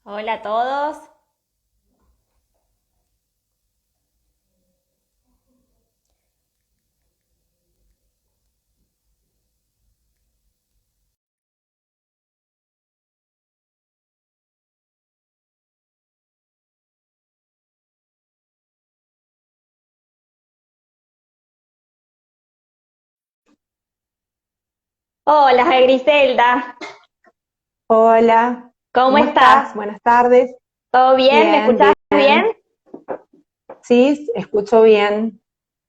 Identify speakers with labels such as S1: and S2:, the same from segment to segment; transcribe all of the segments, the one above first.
S1: Hola a todos. Hola Griselda,
S2: Hola,
S1: ¿cómo
S2: ¿cómo
S1: estás?
S2: estás? Buenas tardes.
S1: ¿Todo bien? ¿Me
S2: Bien,
S1: escuchás bien?
S2: bien. Sí, escucho bien.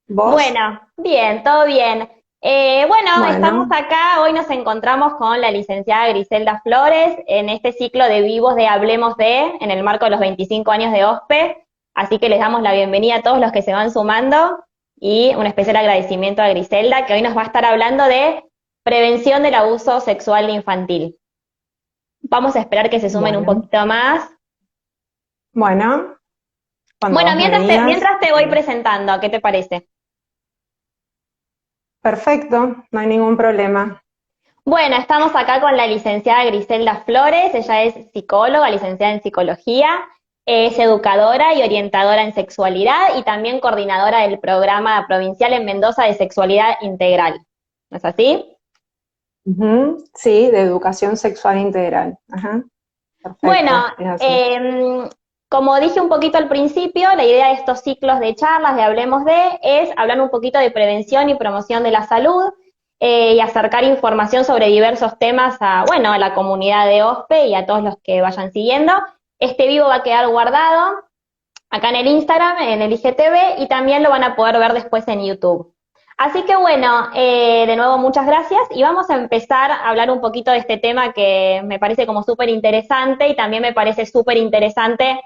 S2: ¿Vos?
S1: Bueno, bien, todo bien. Bueno, estamos
S2: Bueno,
S1: acá, hoy nos encontramos con la licenciada Griselda Flores en este ciclo de vivos de Hablemos de, en el marco de los 25 años de OSPE, así que les damos la bienvenida a todos los que se van sumando y un especial agradecimiento a Griselda, que hoy nos va a estar hablando de prevención del abuso sexual infantil. Vamos a esperar que se sumen un
S2: bueno,
S1: poquito más.
S2: bueno, cuando
S1: Bueno,
S2: vos me digas,
S1: mientras te voy presentando, ¿qué te parece?
S2: perfecto, no hay ningún problema.
S1: Bueno, estamos acá con la licenciada Griselda Flores, ella es psicóloga, licenciada en psicología, es educadora y orientadora en sexualidad y también coordinadora del programa provincial en Mendoza de sexualidad integral. ¿No es así?
S2: Ujú, sí, de educación sexual integral. Ajá,
S1: Bueno,
S2: perfecto, es así.
S1: em, como dije un poquito al principio, la idea de estos ciclos de charlas, de Hablemos de, es hablar un poquito de prevención y promoción de la salud y acercar información sobre diversos temas a, bueno, a la comunidad de OSPE y a todos los que vayan siguiendo. Este vivo va a quedar guardado acá en el Instagram, en el IGTV, y también lo van a poder ver después en YouTube. Así que bueno, de nuevo muchas gracias y vamos a empezar a hablar un poquito de este tema que me parece como súper interesante y también me parece súper interesante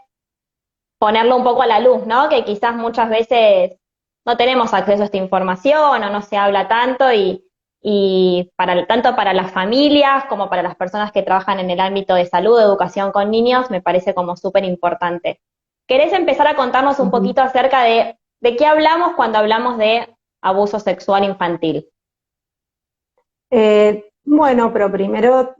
S1: ponerlo un poco a la luz, ¿no? Que quizás muchas veces no tenemos acceso a esta información o no se habla tanto y tanto para las familias como para las personas que trabajan en el ámbito de salud, educación con niños, me parece como súper importante. ¿Querés empezar a contarnos un
S2: Ujú.
S1: poquito acerca de qué hablamos cuando hablamos de abuso sexual infantil?
S2: Bueno, pero primero,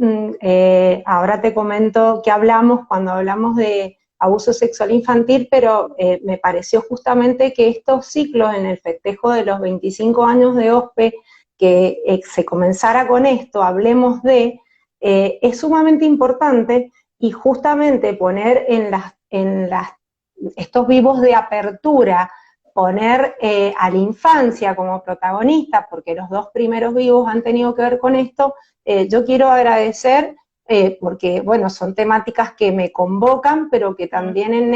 S2: ahora te comento que hablamos cuando hablamos de abuso sexual infantil, pero me pareció justamente que estos ciclos en el festejo de los 25 años de OSPE, que se comenzara con esto, hablemos de, es sumamente importante y justamente poner estos vivos de apertura, poner a la infancia como protagonista, porque los dos primeros vivos han tenido que ver con esto. Yo quiero agradecer, porque bueno, son temáticas que me convocan, pero que también en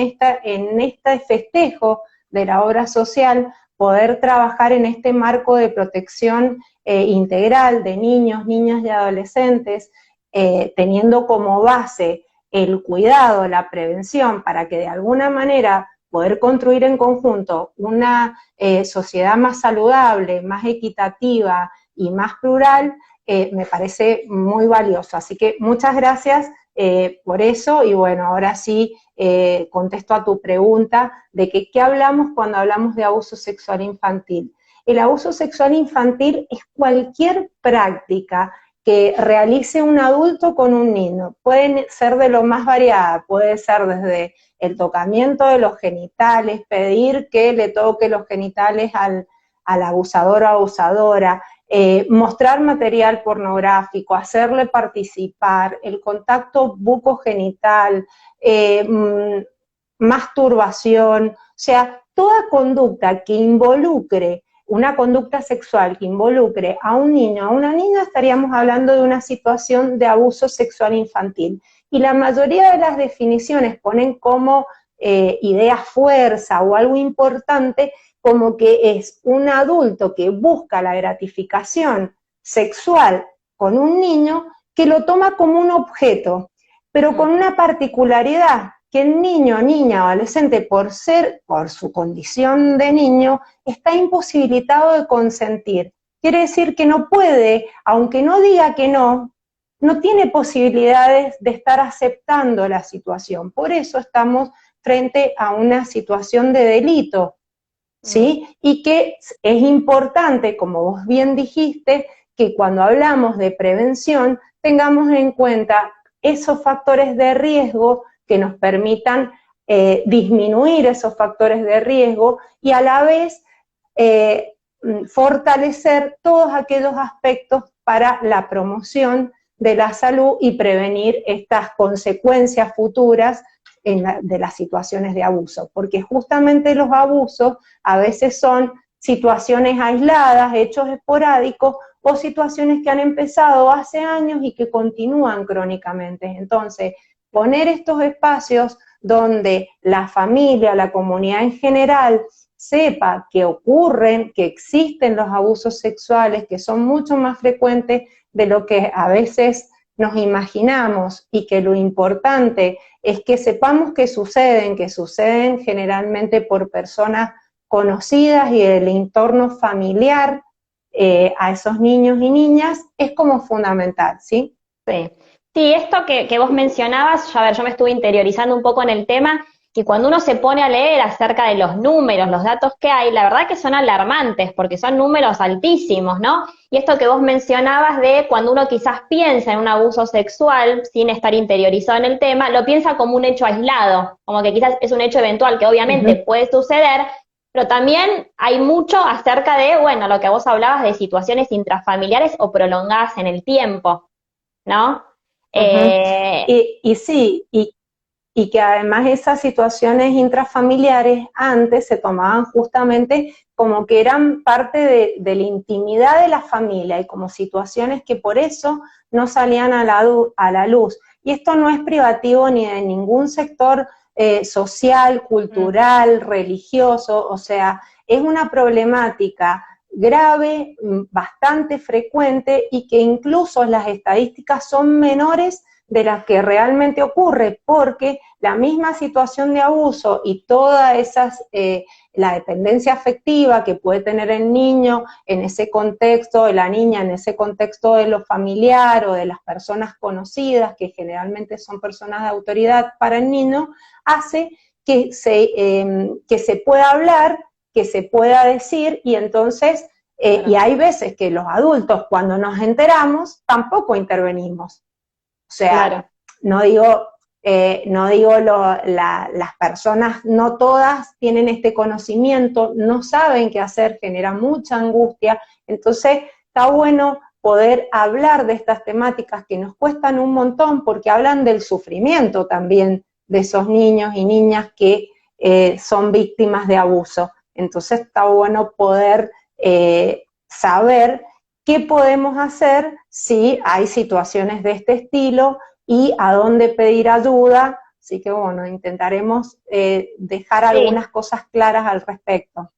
S2: este festejo de la obra social, poder trabajar en este marco de protección integral de niños, niñas y adolescentes, teniendo como base el cuidado, la prevención, para que de alguna manera poder construir en conjunto una sociedad más saludable, más equitativa y más plural, me parece muy valioso. Así que muchas gracias por eso y bueno, ahora sí contesto a tu pregunta de que qué hablamos cuando hablamos de abuso sexual infantil. El abuso sexual infantil es cualquier práctica que realice un adulto con un niño. Pueden ser de lo más variada, puede ser desde el tocamiento de los genitales, pedir que le toque los genitales al abusador o abusadora, mostrar material pornográfico, hacerle participar, el contacto bucogenital, masturbación, o sea, toda conducta que involucre una conducta sexual que involucre a un niño o a una niña, estaríamos hablando de una situación de abuso sexual infantil. Y la mayoría de las definiciones ponen como idea fuerza o algo importante como que es un adulto que busca la gratificación sexual con un niño que lo toma como un objeto, pero con una particularidad, que el niño, niña o adolescente, por su condición de niño, está imposibilitado de consentir. Quiere decir que no puede, aunque no diga que no tiene posibilidades de estar aceptando la situación. Por eso estamos frente a una situación de delito,
S1: Mm,
S2: ¿sí? Y que es importante, como vos bien dijiste, que cuando hablamos de prevención tengamos en cuenta esos factores de riesgo que nos permitan disminuir esos factores de riesgo y a la vez fortalecer todos aquellos aspectos para la promoción de la salud y prevenir estas consecuencias futuras de las situaciones de abuso, porque justamente los abusos a veces son situaciones aisladas, hechos esporádicos, o situaciones que han empezado hace años y que continúan crónicamente. Entonces, poner estos espacios donde la familia, la comunidad en general, sepa que ocurren, que existen los abusos sexuales, que son mucho más frecuentes de lo que a veces nos imaginamos, y que lo importante es que sepamos que suceden generalmente por personas conocidas y del entorno familiar a esos niños y niñas, es como fundamental, ¿sí?
S1: Sí, sí, esto que vos mencionabas, ya, a ver, yo me estuve interiorizando un poco en el tema, y cuando uno se pone a leer acerca de los números, los datos que hay, la verdad que son alarmantes, porque son números altísimos, ¿no? Y esto que vos mencionabas de cuando uno quizás piensa en un abuso sexual, sin estar interiorizado en el tema, lo piensa como un hecho aislado, como que quizás es un hecho eventual que obviamente puede suceder, pero también hay mucho acerca de, bueno, lo que vos hablabas de situaciones intrafamiliares o prolongadas en el tiempo, ¿no?
S2: Y sí, y que además esas situaciones intrafamiliares antes se tomaban justamente como que eran parte de la intimidad de la familia y como situaciones que por eso no salían a la luz. Y esto no es privativo ni de ningún sector social, cultural, religioso, o sea, es una problemática grave, bastante frecuente, y que incluso las estadísticas son menores de las que realmente ocurre, porque la misma situación de abuso y toda la dependencia afectiva que puede tener el niño en ese contexto, de la niña en ese contexto de lo familiar o de las personas conocidas, que generalmente son personas de autoridad para el niño, hace que se pueda hablar, que se pueda decir, y entonces, y hay veces que los adultos, cuando nos enteramos, tampoco intervenimos. O sea, no digo, las personas, no todas tienen este conocimiento, no saben qué hacer, genera mucha angustia, entonces está bueno poder hablar de estas temáticas que nos cuestan un montón, porque hablan del sufrimiento también de esos niños y niñas que son víctimas de abuso. Entonces está bueno poder saber qué podemos hacer si hay situaciones de este estilo y a dónde pedir ayuda. Así que bueno, intentaremos dejar algunas cosas claras al respecto.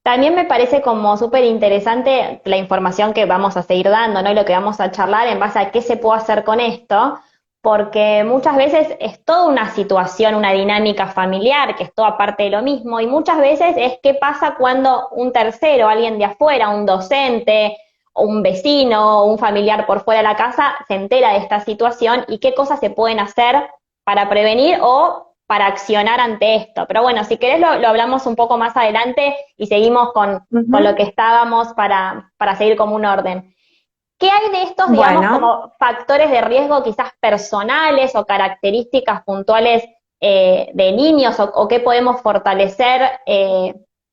S1: También me parece como súper interesante la información que vamos a seguir dando, ¿no? Y lo que vamos a charlar en base a qué se puede hacer con esto, porque muchas veces es toda una situación, una dinámica familiar, que es toda parte de lo mismo, y muchas veces es qué pasa cuando un tercero, alguien de afuera, un docente, un vecino, un familiar por fuera de la casa, se entera de esta situación y qué cosas se pueden hacer para prevenir o para accionar ante esto. Pero bueno, si querés lo hablamos un poco más adelante y seguimos con lo que estábamos para seguir como un orden. ¿Qué hay de estos, digamos, como factores de riesgo quizás personales o características puntuales de niños o qué podemos fortalecer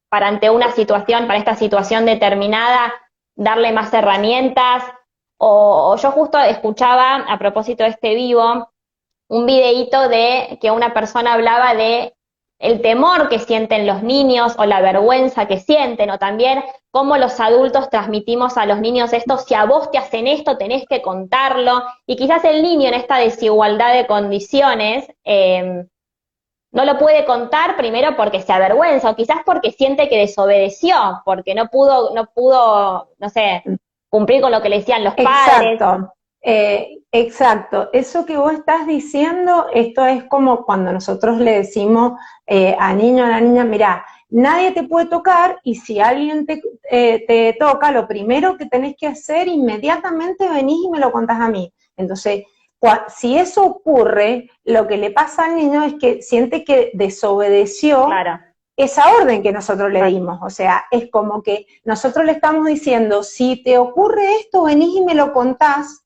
S1: para ante una situación, para esta situación determinada, darle más herramientas? O yo justo escuchaba, a propósito de este vivo, un videíto de que una persona hablaba de el temor que sienten los niños o la vergüenza que sienten, o también cómo los adultos transmitimos a los niños esto: si a vos te hacen esto tenés que contarlo, y quizás el niño en esta desigualdad de condiciones no lo puede contar, primero porque se avergüenza, o quizás porque siente que desobedeció, porque no pudo, no sé, cumplir con lo que le decían los padres.
S2: Exacto. Eso que vos estás diciendo, esto es como cuando nosotros le decimos al niño o a la niña, mirá, nadie te puede tocar, y si alguien te toca, lo primero que tenés que hacer, inmediatamente venís y me lo contás a mí. Entonces, si eso ocurre, lo que le pasa al niño es que siente que desobedeció esa orden que nosotros le dimos. O sea, es como que nosotros le estamos diciendo, si te ocurre esto, venís y me lo contás,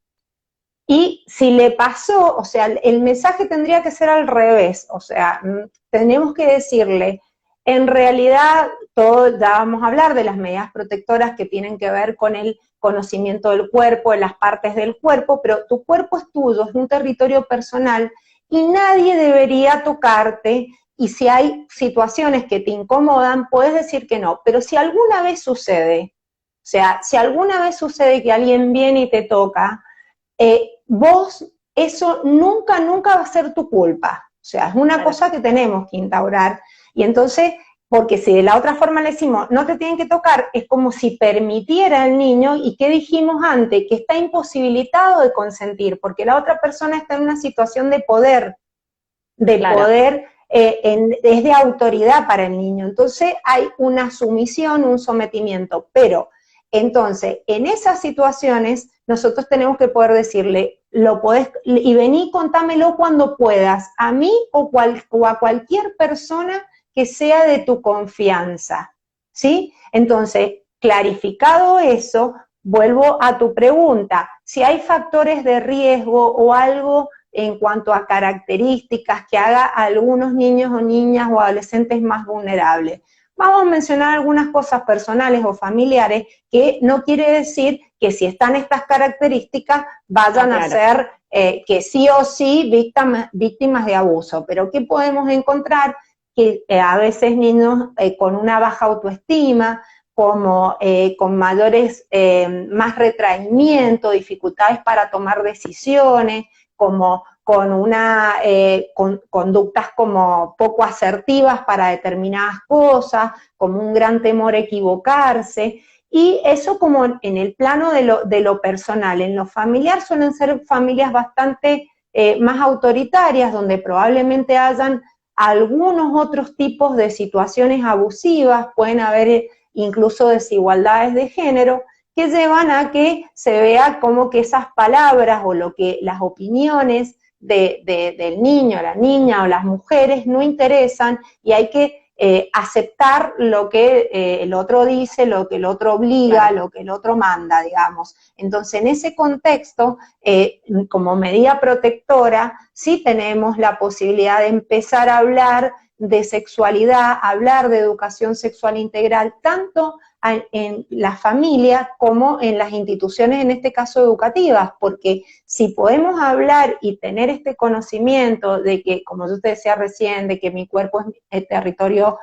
S2: Y si le pasó, o sea, el mensaje tendría que ser al revés, o sea, tenemos que decirle, en realidad, todo, ya vamos a hablar de las medidas protectoras que tienen que ver con el conocimiento del cuerpo, de las partes del cuerpo, pero tu cuerpo es tuyo, es un territorio personal y nadie debería tocarte, y si hay situaciones que te incomodan, puedes decir que no, pero si alguna vez sucede, o sea, si alguna vez sucede que alguien viene y te toca, vos, eso nunca, nunca va a ser tu culpa. O sea, es una cosa que tenemos que instaurar. Y entonces, porque si de la otra forma le decimos, no te tienen que tocar, es como si permitiera al niño, y ¿qué dijimos antes? Que está imposibilitado de consentir, porque la otra persona está en una situación de poder, es de autoridad para el niño. Entonces hay una sumisión, un sometimiento, pero entonces en esas situaciones nosotros tenemos que poder decirle, lo podés, y vení, contámelo cuando puedas, a mí o a cualquier persona que sea de tu confianza, ¿sí? Entonces, clarificado eso, vuelvo a tu pregunta, si hay factores de riesgo o algo en cuanto a características que haga a algunos niños o niñas o adolescentes más vulnerables. Vamos a mencionar algunas cosas personales o familiares, que no quiere decir que si están estas características vayan a ser que sí o sí víctimas de abuso. Pero ¿qué podemos encontrar? Que a veces niños con una baja autoestima, como con mayores, más retraimiento, dificultades para tomar decisiones, como con conductas como poco asertivas para determinadas cosas, como un gran temor a equivocarse, y eso como en el plano de lo personal. En lo familiar suelen ser familias bastante más autoritarias, donde probablemente hayan algunos otros tipos de situaciones abusivas, pueden haber incluso desigualdades de género, que llevan a que se vea como que esas palabras o las opiniones del niño, la niña o las mujeres no interesan, y hay que aceptar lo que el otro dice, lo que el otro obliga, lo que el otro manda, digamos. Entonces, en ese contexto, como medida protectora, sí tenemos la posibilidad de empezar a hablar de sexualidad, hablar de educación sexual integral, tanto en la familia como en las instituciones, en este caso educativas, porque si podemos hablar y tener este conocimiento de que, como yo te decía recién, de que mi cuerpo es territorio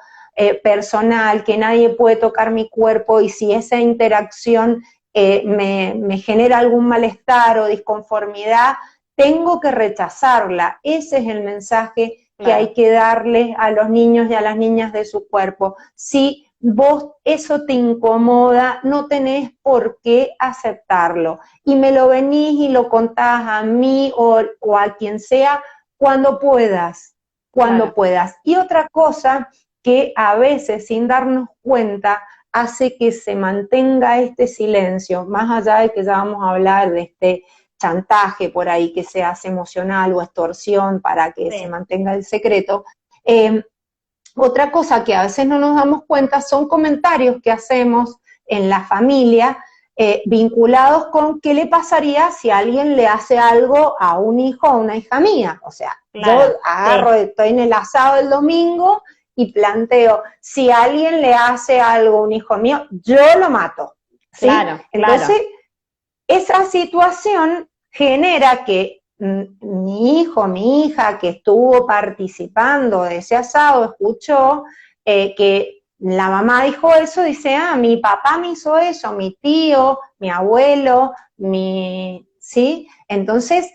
S2: personal, que nadie puede tocar mi cuerpo, y si esa interacción me genera algún malestar o disconformidad, tengo que rechazarla. Ese es el mensaje que hay que darle a los niños y a las niñas de su cuerpo. Si vos eso te incomoda, no tenés por qué aceptarlo. Y me lo venís y lo contás a mí o a quien sea cuando puedas, cuando puedas. Y otra cosa que a veces, sin darnos cuenta, hace que se mantenga este silencio, más allá de que ya vamos a hablar de este chantaje por ahí que se hace emocional o extorsión para que se mantenga el secreto. Otra cosa que a veces no nos damos cuenta son comentarios que hacemos en la familia vinculados con qué le pasaría si alguien le hace algo a un hijo o a una hija mía. O sea, yo agarro, estoy en el asado el domingo y planteo, si alguien le hace algo a un hijo mío, yo lo mato. ¿sí? Entonces, esa situación genera que mi hijo, mi hija que estuvo participando de ese asado, escuchó que la mamá dijo eso, dice, mi papá me hizo eso, mi tío, mi abuelo, ¿sí? Entonces,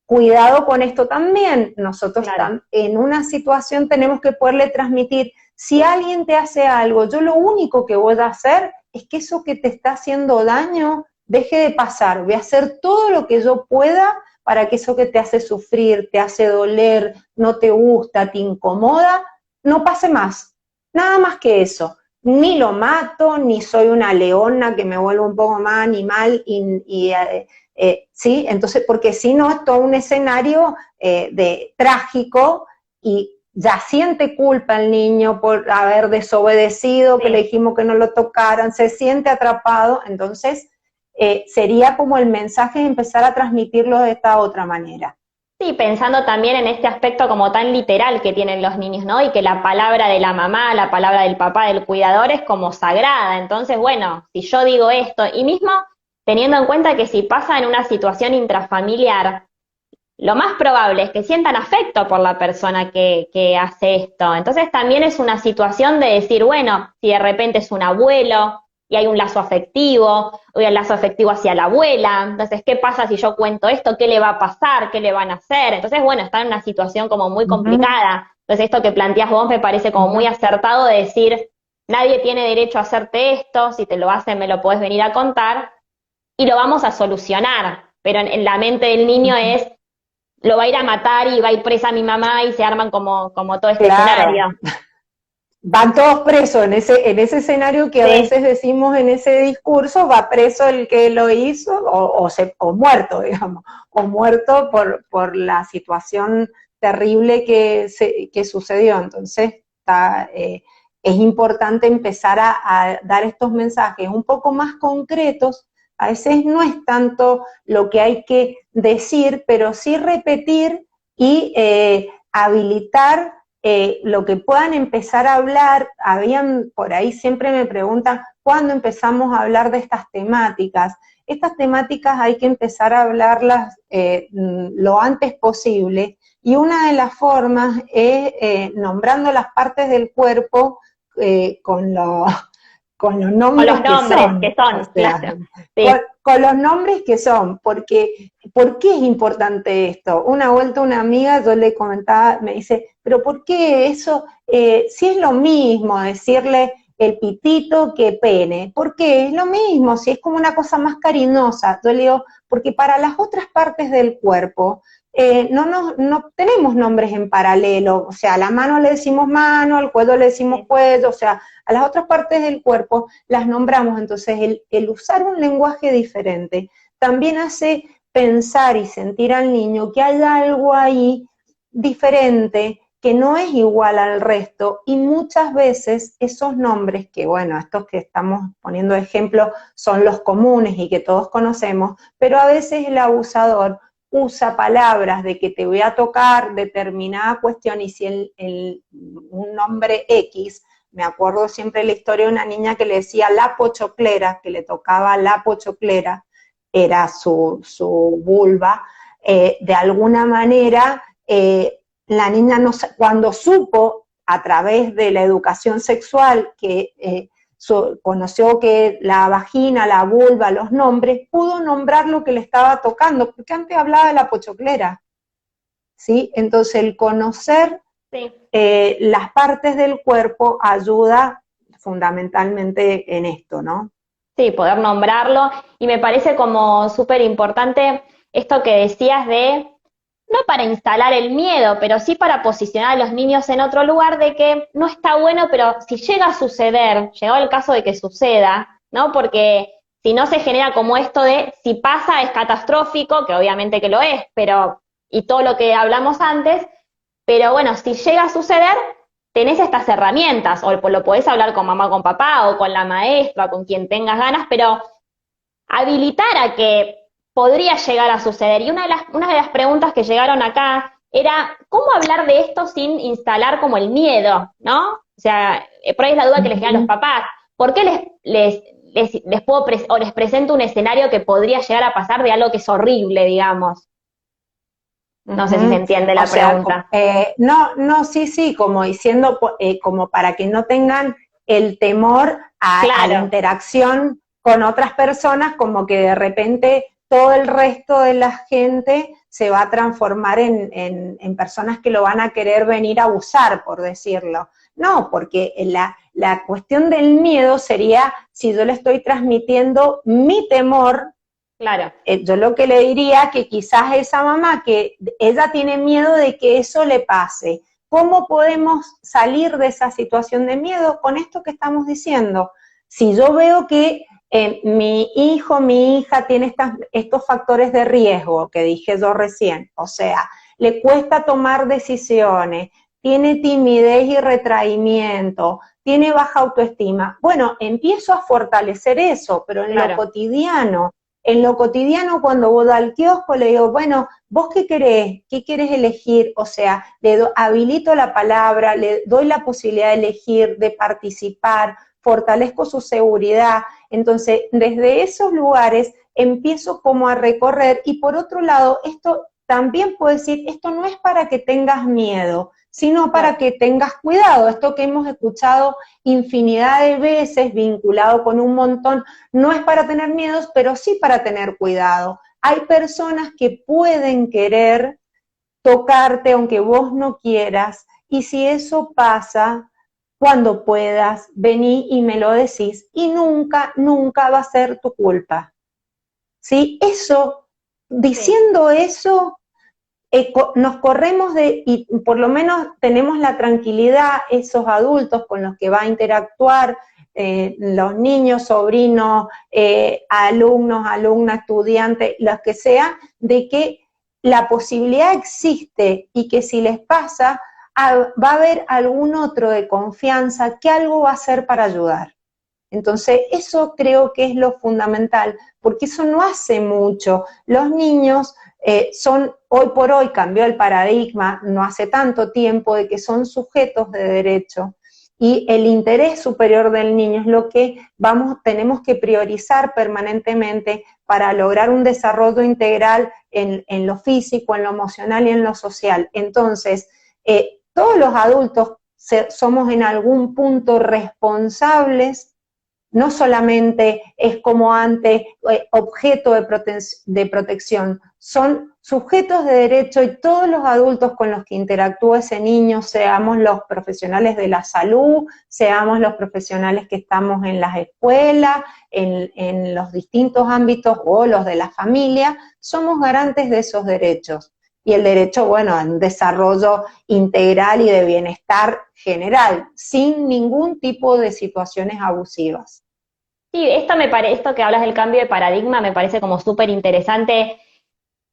S2: cuidado con esto también. Nosotros en una situación tenemos que poderle transmitir, si alguien te hace algo, yo lo único que voy a hacer es que eso que te está haciendo daño deje de pasar, voy a hacer todo lo que yo pueda para que eso que te hace sufrir, te hace doler, no te gusta, te incomoda, no pase más. Nada más que eso. Ni lo mato, ni soy una leona que me vuelvo un poco más animal, ¿sí? Entonces, porque si no es todo un escenario trágico, y ya siente culpa el niño por haber desobedecido, que le dijimos que no lo tocaran, se siente atrapado. Entonces, sería como el mensaje de empezar a transmitirlo de esta otra manera.
S1: Sí, pensando también en este aspecto como tan literal que tienen los niños, ¿no? Y que la palabra de la mamá, la palabra del papá, del cuidador es como sagrada. Entonces, bueno, si yo digo esto, y mismo teniendo en cuenta que si pasa en una situación intrafamiliar, lo más probable es que sientan afecto por la persona que hace esto. Entonces también es una situación de decir, bueno, si de repente es un abuelo y hay un lazo afectivo, o hay un lazo afectivo hacia la abuela, entonces, ¿qué pasa si yo cuento esto? ¿Qué le va a pasar? ¿Qué le van a hacer? Entonces, bueno, está en una situación como muy complicada. Entonces, esto que planteas vos me parece como muy acertado de decir, nadie tiene derecho a hacerte esto, si te lo hacen me lo podés venir a contar, y lo vamos a solucionar. Pero en la mente del niño es lo va a ir a matar y va a ir presa mi mamá y se arman como todo este escenario.
S2: Van todos presos en ese escenario que a veces decimos en ese discurso, va preso el que lo hizo o muerto, digamos, o muerto por la situación terrible que sucedió. Entonces, es importante empezar a dar estos mensajes un poco más concretos. A veces no es tanto lo que hay que decir, pero sí repetir y habilitar lo que puedan empezar a hablar. Habían, por ahí siempre me preguntan, ¿cuándo empezamos a hablar de estas temáticas? Estas temáticas hay que empezar a hablarlas lo antes posible, y una de las formas es nombrando las partes del cuerpo con los nombres que son. O sea,
S1: claro. Sí.
S2: Con los nombres que son, porque ¿por qué es importante esto? Una vuelta una amiga, yo le comentaba, me dice, pero ¿por qué eso? Si es lo mismo decirle el pitito que pene, ¿por qué? Es lo mismo, si es como una cosa más cariñosa. Yo le digo, porque para las otras partes del cuerpo, no tenemos nombres en paralelo, o sea, a la mano le decimos mano, al cuello le decimos cuello, o sea, a las otras partes del cuerpo las nombramos. Entonces el usar un lenguaje diferente también hace pensar y sentir al niño que hay algo ahí diferente, que no es igual al resto, y muchas veces esos nombres, que bueno, estos que estamos poniendo de ejemplo son los comunes y que todos conocemos, pero a veces el abusador usa palabras de que te voy a tocar determinada cuestión, y si un nombre X, me acuerdo siempre la historia de una niña que le decía la pochoclera, que le tocaba la pochoclera, era su vulva, de alguna manera la niña cuando supo a través de la educación sexual que conoció que la vagina, la vulva, los nombres, pudo nombrar lo que le estaba tocando, porque antes hablaba de la pochoclera, ¿sí? Entonces el conocer las partes del cuerpo ayuda fundamentalmente en esto, ¿no?
S1: Sí, poder nombrarlo, y me parece como súper importante esto que decías de, no para instalar el miedo, pero sí para posicionar a los niños en otro lugar, de que no está bueno, pero si llega a suceder, llegó el caso de que suceda, ¿no? Porque si no se genera como esto de, si pasa es catastrófico, que obviamente que lo es, pero, y todo lo que hablamos antes, pero bueno, si llega a suceder, tenés estas herramientas, o lo podés hablar con mamá, con papá, o con la maestra, con quien tengas ganas, pero habilitar a que podría llegar a suceder. Y una de las preguntas que llegaron acá era, ¿cómo hablar de esto sin instalar como el miedo, ¿no? O sea, por ahí es la duda que les queda a los papás. ¿Por qué les presento un escenario que podría llegar a pasar de algo que es horrible, digamos? No sé si se entiende la pregunta.
S2: No, sí, como diciendo, como para que no tengan el temor a la interacción con otras personas, como que de repente todo el resto de la gente se va a transformar en personas que lo van a querer venir a abusar, por decirlo. No, porque la cuestión del miedo sería si yo le estoy transmitiendo mi temor.
S1: Claro.
S2: Yo lo que le diría que quizás esa mamá, que ella tiene miedo de que eso le pase. ¿Cómo podemos salir de esa situación de miedo? Con esto que estamos diciendo. Si yo veo que mi hijo, mi hija tiene estos factores de riesgo que dije yo recién, o sea, le cuesta tomar decisiones, tiene timidez y retraimiento, tiene baja autoestima, bueno, empiezo a fortalecer eso, pero en lo cotidiano, En lo cotidiano, cuando voy al kiosco, le digo, bueno, ¿vos qué querés? ¿Qué querés elegir? O sea, habilito la palabra, le doy la posibilidad de elegir, de participar, fortalezco su seguridad. Entonces, desde esos lugares empiezo como a recorrer, y por otro lado, esto también puedo decir, esto no es para que tengas miedo, sino para que tengas cuidado. Esto que hemos escuchado infinidad de veces, vinculado con un montón, no es para tener miedos, pero sí para tener cuidado. Hay personas que pueden querer tocarte aunque vos no quieras, y si eso pasa, cuando puedas, vení y me lo decís, y nunca, nunca va a ser tu culpa. ¿Sí? Eso, diciendo eso, nos corremos y por lo menos tenemos la tranquilidad, esos adultos con los que va a interactuar, los niños, sobrinos, alumnos, alumnas, estudiantes, los que sea, de que la posibilidad existe y que si les pasa, va a haber algún otro de confianza que algo va a hacer para ayudar. Entonces, eso creo que es lo fundamental, porque eso no hace mucho. Los niños son, hoy por hoy cambió el paradigma, no hace tanto tiempo, de que son sujetos de derecho, y el interés superior del niño es lo que tenemos que priorizar permanentemente para lograr un desarrollo integral en lo físico, en lo emocional y en lo social. Entonces, todos los adultos somos en algún punto responsables. No solamente es como antes objeto de protección, son sujetos de derecho, y todos los adultos con los que interactúa ese niño, seamos los profesionales de la salud, seamos los profesionales que estamos en las escuelas, en los distintos ámbitos, o los de la familia, somos garantes de esos derechos. Y el derecho, bueno, a un desarrollo integral y de bienestar general, sin ningún tipo de situaciones abusivas.
S1: Sí, esto que hablas del cambio de paradigma me parece como súper interesante,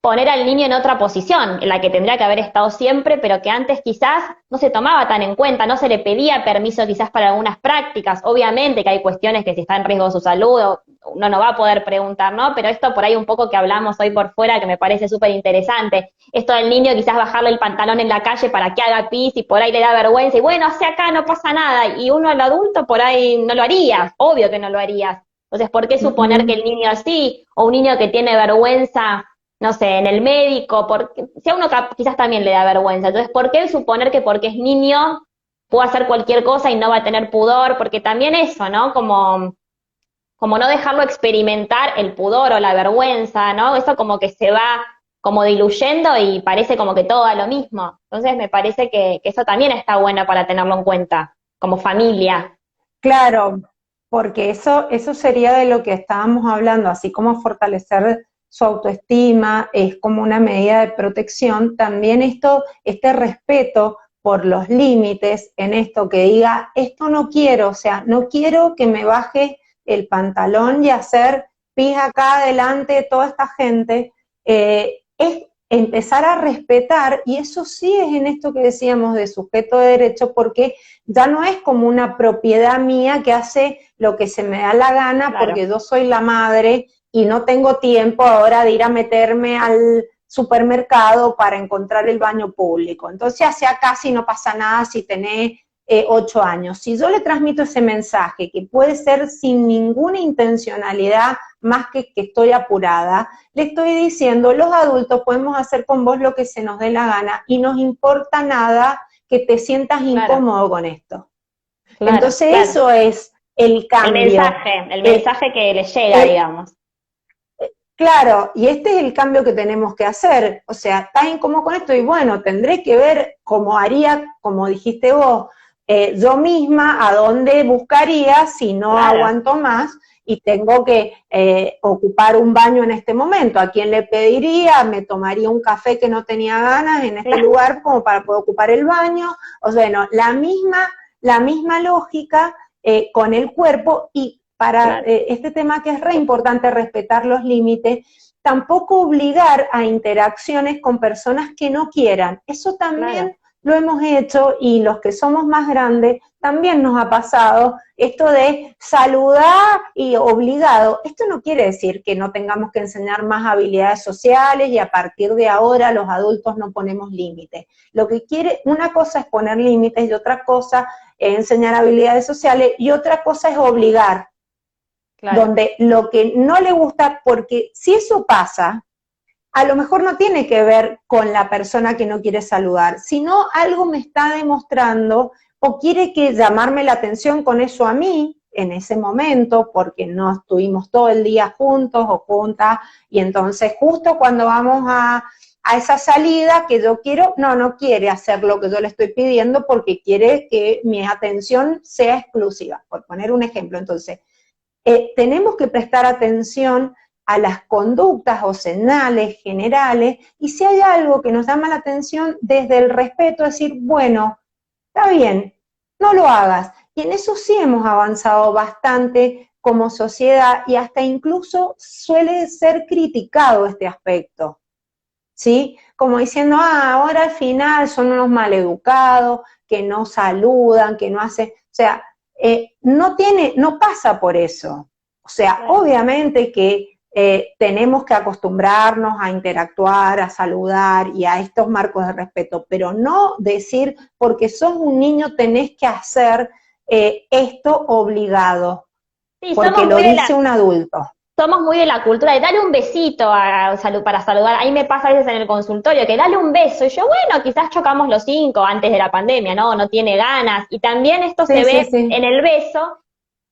S1: poner al niño en otra posición, en la que tendría que haber estado siempre, pero que antes quizás no se tomaba tan en cuenta, no se le pedía permiso quizás para algunas prácticas. Obviamente que hay cuestiones que si está en riesgo su salud, uno no va a poder preguntar, ¿no? Pero esto por ahí un poco que hablamos hoy por fuera, que me parece súper interesante. Esto del niño quizás bajarle el pantalón en la calle para que haga pis, y por ahí le da vergüenza, y bueno, hace acá, no pasa nada, y uno, el adulto, por ahí no lo haría, obvio que no lo harías. Entonces, ¿por qué suponer que el niño sí, o un niño que tiene vergüenza, no sé, en el médico, porque si a uno quizás también le da vergüenza? Entonces, ¿por qué suponer que porque es niño puede hacer cualquier cosa y no va a tener pudor? Porque también eso, ¿no? Como no dejarlo experimentar el pudor o la vergüenza, ¿no? Eso como que se va como diluyendo y parece como que todo da lo mismo. Entonces, me parece que eso también está bueno para tenerlo en cuenta, como familia.
S2: Claro, porque eso sería de lo que estábamos hablando, así como fortalecer su autoestima es como una medida de protección, también este respeto por los límites, en esto que diga, esto no quiero, o sea, no quiero que me baje el pantalón y hacer pis acá adelante de toda esta gente, es empezar a respetar, y eso sí es en esto que decíamos de sujeto de derecho, porque ya no es como una propiedad mía que hace lo que se me da la gana,
S1: Claro.
S2: porque yo soy la madre y no tengo tiempo ahora de ir a meterme al supermercado para encontrar el baño público. Entonces, hacia casi no pasa nada si tenés 8 años. Si yo le transmito ese mensaje, que puede ser sin ninguna intencionalidad, más que estoy apurada, le estoy diciendo, los adultos podemos hacer con vos lo que se nos dé la gana y nos importa nada que te sientas incómodo con esto.
S1: Claro,
S2: entonces
S1: claro.
S2: Eso es el cambio.
S1: El mensaje que le llega, digamos.
S2: Claro, y este es el cambio que tenemos que hacer. O sea, estás incómodo con esto y bueno, tendré que ver cómo haría, como dijiste vos, yo misma a dónde buscaría si no aguanto más y tengo que ocupar un baño en este momento. ¿A quién le pediría? ¿Me tomaría un café que no tenía ganas en este lugar como para poder ocupar el baño? O sea, bueno, la misma lógica con el cuerpo, y para este tema que es re importante respetar los límites, tampoco obligar a interacciones con personas que no quieran. Eso también lo hemos hecho, y los que somos más grandes también nos ha pasado esto de saludar y obligado. Esto no quiere decir que no tengamos que enseñar más habilidades sociales y a partir de ahora los adultos no ponemos límites. Lo que quiere, una cosa es poner límites y otra cosa es enseñar habilidades sociales y otra cosa es obligar. Claro. Donde lo que no le gusta, porque si eso pasa, a lo mejor no tiene que ver con la persona que no quiere saludar, sino algo me está demostrando o quiere que llamarme la atención con eso a mí en ese momento, porque no estuvimos todo el día juntos o juntas, y entonces justo cuando vamos a esa salida que yo quiero, no quiere hacer lo que yo le estoy pidiendo porque quiere que mi atención sea exclusiva, por poner un ejemplo. Entonces, tenemos que prestar atención a las conductas o señales generales, y si hay algo que nos llama la atención, desde el respeto, decir, bueno, está bien, no lo hagas. Y en eso sí hemos avanzado bastante como sociedad, y hasta incluso suele ser criticado este aspecto, ¿sí? Como diciendo, ahora al final son unos maleducados, que no saludan, que no hacen, o sea, no pasa por eso. O sea, obviamente que tenemos que acostumbrarnos a interactuar, a saludar y a estos marcos de respeto, pero no decir, porque sos un niño tenés que hacer esto obligado, sí, porque lo dice un adulto.
S1: Somos muy de la cultura de dale un besito para saludar. Ahí me pasa a veces en el consultorio que dale un beso. Y yo, bueno, quizás chocamos los 5 antes de la pandemia, no tiene ganas. Y también esto se ve en el beso,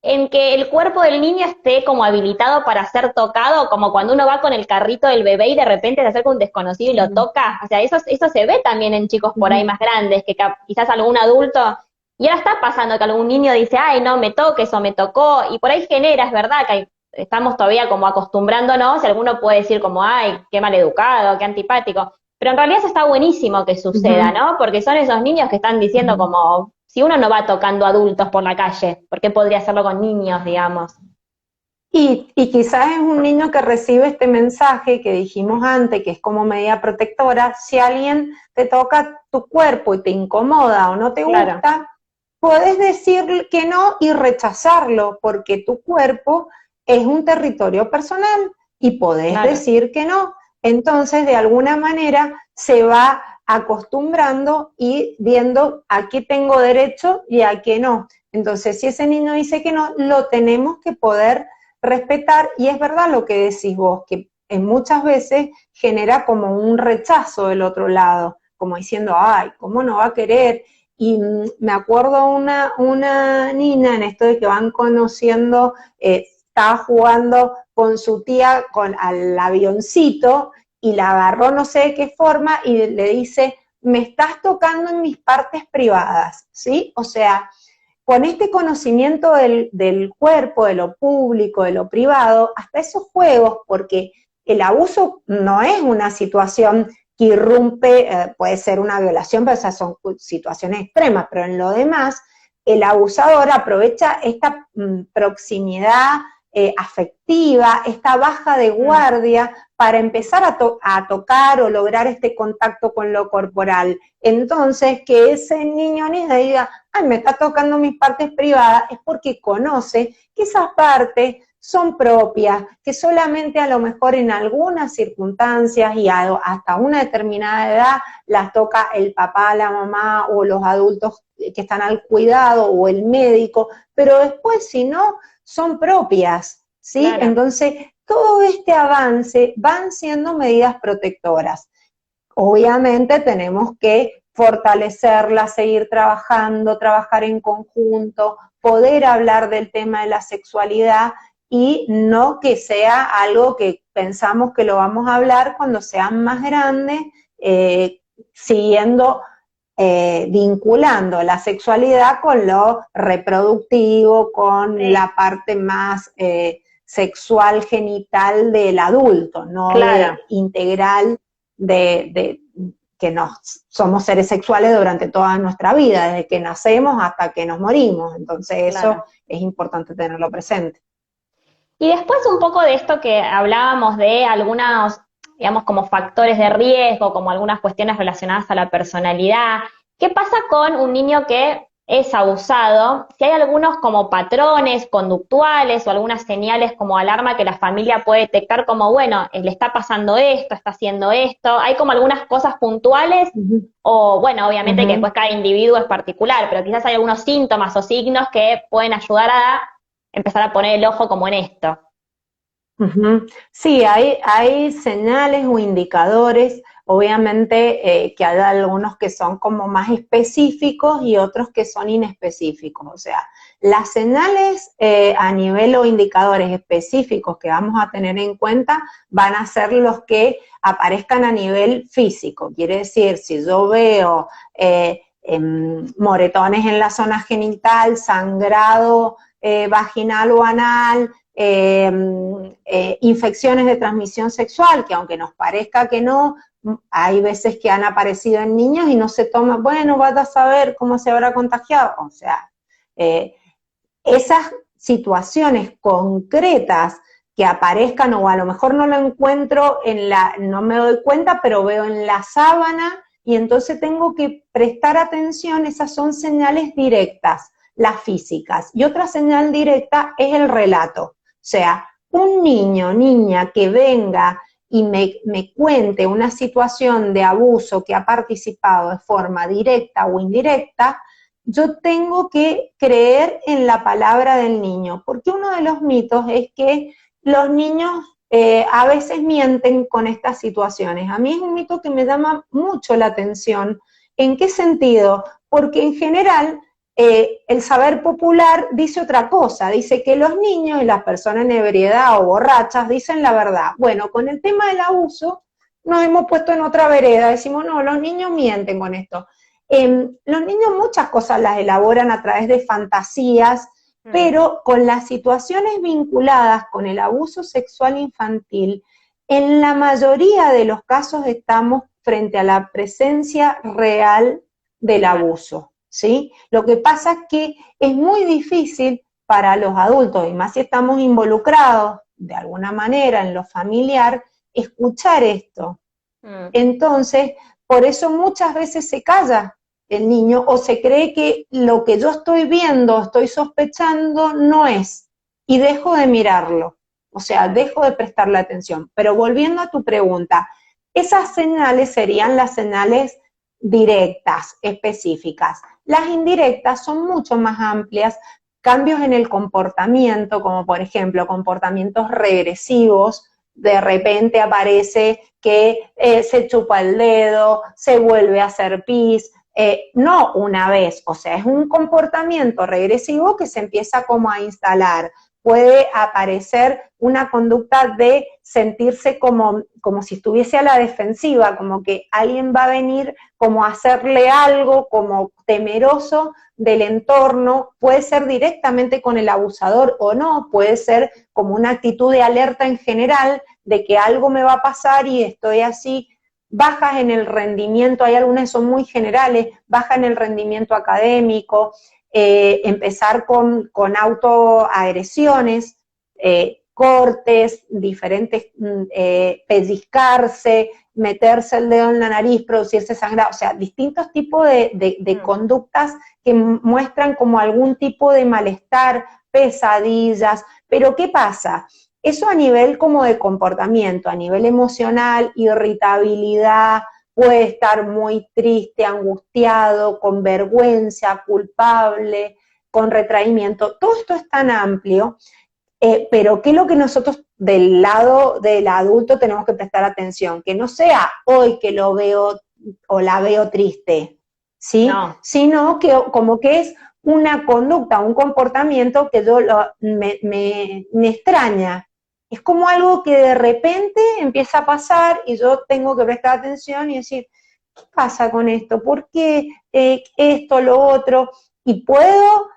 S1: en que el cuerpo del niño esté como habilitado para ser tocado, como cuando uno va con el carrito del bebé y de repente se acerca un desconocido y lo toca. O sea, eso se ve también en chicos por ahí más grandes, que quizás algún adulto, y ahora está pasando que algún niño dice, ay, no, me toques o me tocó, y por ahí genera, es verdad, que estamos todavía como acostumbrándonos, y alguno puede decir como, ay, qué maleducado, qué antipático, pero en realidad eso está buenísimo que suceda, ¿no? Porque son esos niños que están diciendo como, si uno no va tocando adultos por la calle, ¿por qué podría hacerlo con niños, digamos?
S2: Y quizás es un niño que recibe este mensaje que dijimos antes, que es como medida protectora. Si alguien te toca tu cuerpo y te incomoda o no te gusta, puedes decir que no y rechazarlo, porque tu cuerpo es un territorio personal y podés decir que no. Entonces, de alguna manera, se va acostumbrando y viendo a qué tengo derecho y a qué no. Entonces, si ese niño dice que no, lo tenemos que poder respetar, y es verdad lo que decís vos, que muchas veces genera como un rechazo del otro lado, como diciendo, ay, ¿cómo no va a querer? Y me acuerdo una niña en esto de que van conociendo, estaba jugando con su tía al avioncito, y la agarró no sé de qué forma y le dice, me estás tocando en mis partes privadas, ¿sí? O sea, con este conocimiento del cuerpo, de lo público, de lo privado, hasta esos juegos, porque el abuso no es una situación que irrumpe, puede ser una violación, pero esas son situaciones extremas, pero en lo demás, el abusador aprovecha esta proximidad afectiva, esta baja de guardia, para empezar a tocar o lograr este contacto con lo corporal. Entonces, que ese niño o niña diga, ay, me está tocando mis partes privadas, es porque conoce que esas partes son propias, que solamente a lo mejor en algunas circunstancias y hasta una determinada edad las toca el papá, la mamá o los adultos que están al cuidado o el médico, pero después si no, son propias, ¿sí? Claro. Entonces, todo este avance van siendo medidas protectoras. Obviamente tenemos que fortalecerlas, seguir trabajando, trabajar en conjunto, poder hablar del tema de la sexualidad, y no que sea algo que pensamos que lo vamos a hablar cuando sean más grandes, siguiendo vinculando la sexualidad con lo reproductivo, con la parte más sexual genital del adulto, no integral de que somos seres sexuales durante toda nuestra vida, desde que nacemos hasta que nos morimos. Entonces eso es importante tenerlo presente.
S1: Y después un poco de esto que hablábamos de algunos, digamos, como factores de riesgo, como algunas cuestiones relacionadas a la personalidad, ¿Qué pasa con un niño que es abusado? Si hay algunos como patrones conductuales o algunas señales como alarma que la familia puede detectar como, bueno, le está pasando esto, está haciendo esto, hay como algunas cosas puntuales
S2: Ujú,
S1: o, bueno, obviamente que
S2: ujú,
S1: después cada individuo es particular, pero quizás hay algunos síntomas o signos que pueden ayudar a empezar a poner el ojo como en esto.
S2: ujú. Sí, hay señales o indicadores, obviamente que hay algunos que son como más específicos y otros que son inespecíficos. O sea, las señales a nivel o indicadores específicos que vamos a tener en cuenta van a ser los que aparezcan a nivel físico. Quiere decir, si yo veo moretones en la zona genital, sangrado vaginal o anal, infecciones de transmisión sexual, que aunque nos parezca que no, hay veces que han aparecido en niños y no se toma, bueno, vas a saber cómo se habrá contagiado. O sea, eh, esas situaciones concretas que aparezcan, o a lo mejor no lo encuentro no me doy cuenta, pero veo en la sábana y entonces tengo que prestar atención, esas son señales directas, las físicas. Y otra señal directa es el relato. O sea, un niño, niña que venga y me cuente una situación de abuso que ha participado de forma directa o indirecta, yo tengo que creer en la palabra del niño, porque uno de los mitos es que los niños a veces mienten con estas situaciones. A mí es un mito que me llama mucho la atención. ¿En qué sentido? Porque en general el saber popular dice otra cosa, dice que los niños y las personas en ebriedad o borrachas dicen la verdad. Bueno, con el tema del abuso nos hemos puesto en otra vereda, decimos, no, los niños mienten con esto. Los niños muchas cosas las elaboran a través de fantasías,
S1: Mm.
S2: pero con las situaciones vinculadas con el abuso sexual infantil, en la mayoría de los casos estamos frente a la presencia real del
S1: Claro.
S2: abuso, ¿sí? Lo que pasa es que es muy difícil para los adultos, y más si estamos involucrados de alguna manera en lo familiar, escuchar esto.
S1: Mm.
S2: Entonces, por eso muchas veces se calla el niño o se cree que lo que yo estoy viendo, estoy sospechando, no es. Y dejo de mirarlo. O sea, dejo de prestarle atención. Pero volviendo a tu pregunta, esas señales serían las señales directas, específicas. Las indirectas son mucho más amplias, cambios en el comportamiento, como por ejemplo comportamientos regresivos, de repente aparece que se chupa el dedo, se vuelve a hacer pis, no una vez, o sea, es un comportamiento regresivo que se empieza como a instalar. Puede aparecer una conducta de sentirse como si estuviese a la defensiva, como que alguien va a venir como a hacerle algo, como temeroso del entorno, puede ser directamente con el abusador o no, puede ser como una actitud de alerta en general, de que algo me va a pasar y estoy así, bajas en el rendimiento, hay algunas que son muy generales, baja en el rendimiento académico, empezar con autoagresiones, cortes, diferentes, pellizcarse, meterse el dedo en la nariz, producirse sangrado, o sea, distintos tipos de
S1: Mm.
S2: conductas que muestran como algún tipo de malestar, pesadillas, pero ¿qué pasa? Eso a nivel como de comportamiento, a nivel emocional, irritabilidad, puede estar muy triste, angustiado, con vergüenza, culpable, con retraimiento. Todo esto es tan amplio, pero ¿qué es lo que nosotros del lado del adulto tenemos que prestar atención? Que no sea hoy que lo veo o la veo triste, ¿sí?
S1: No.
S2: Sino que como que es una conducta, un comportamiento que me extraña. Es como algo que de repente empieza a pasar y yo tengo que prestar atención y decir, ¿qué pasa con esto? ¿Por qué esto, lo otro? Y puedo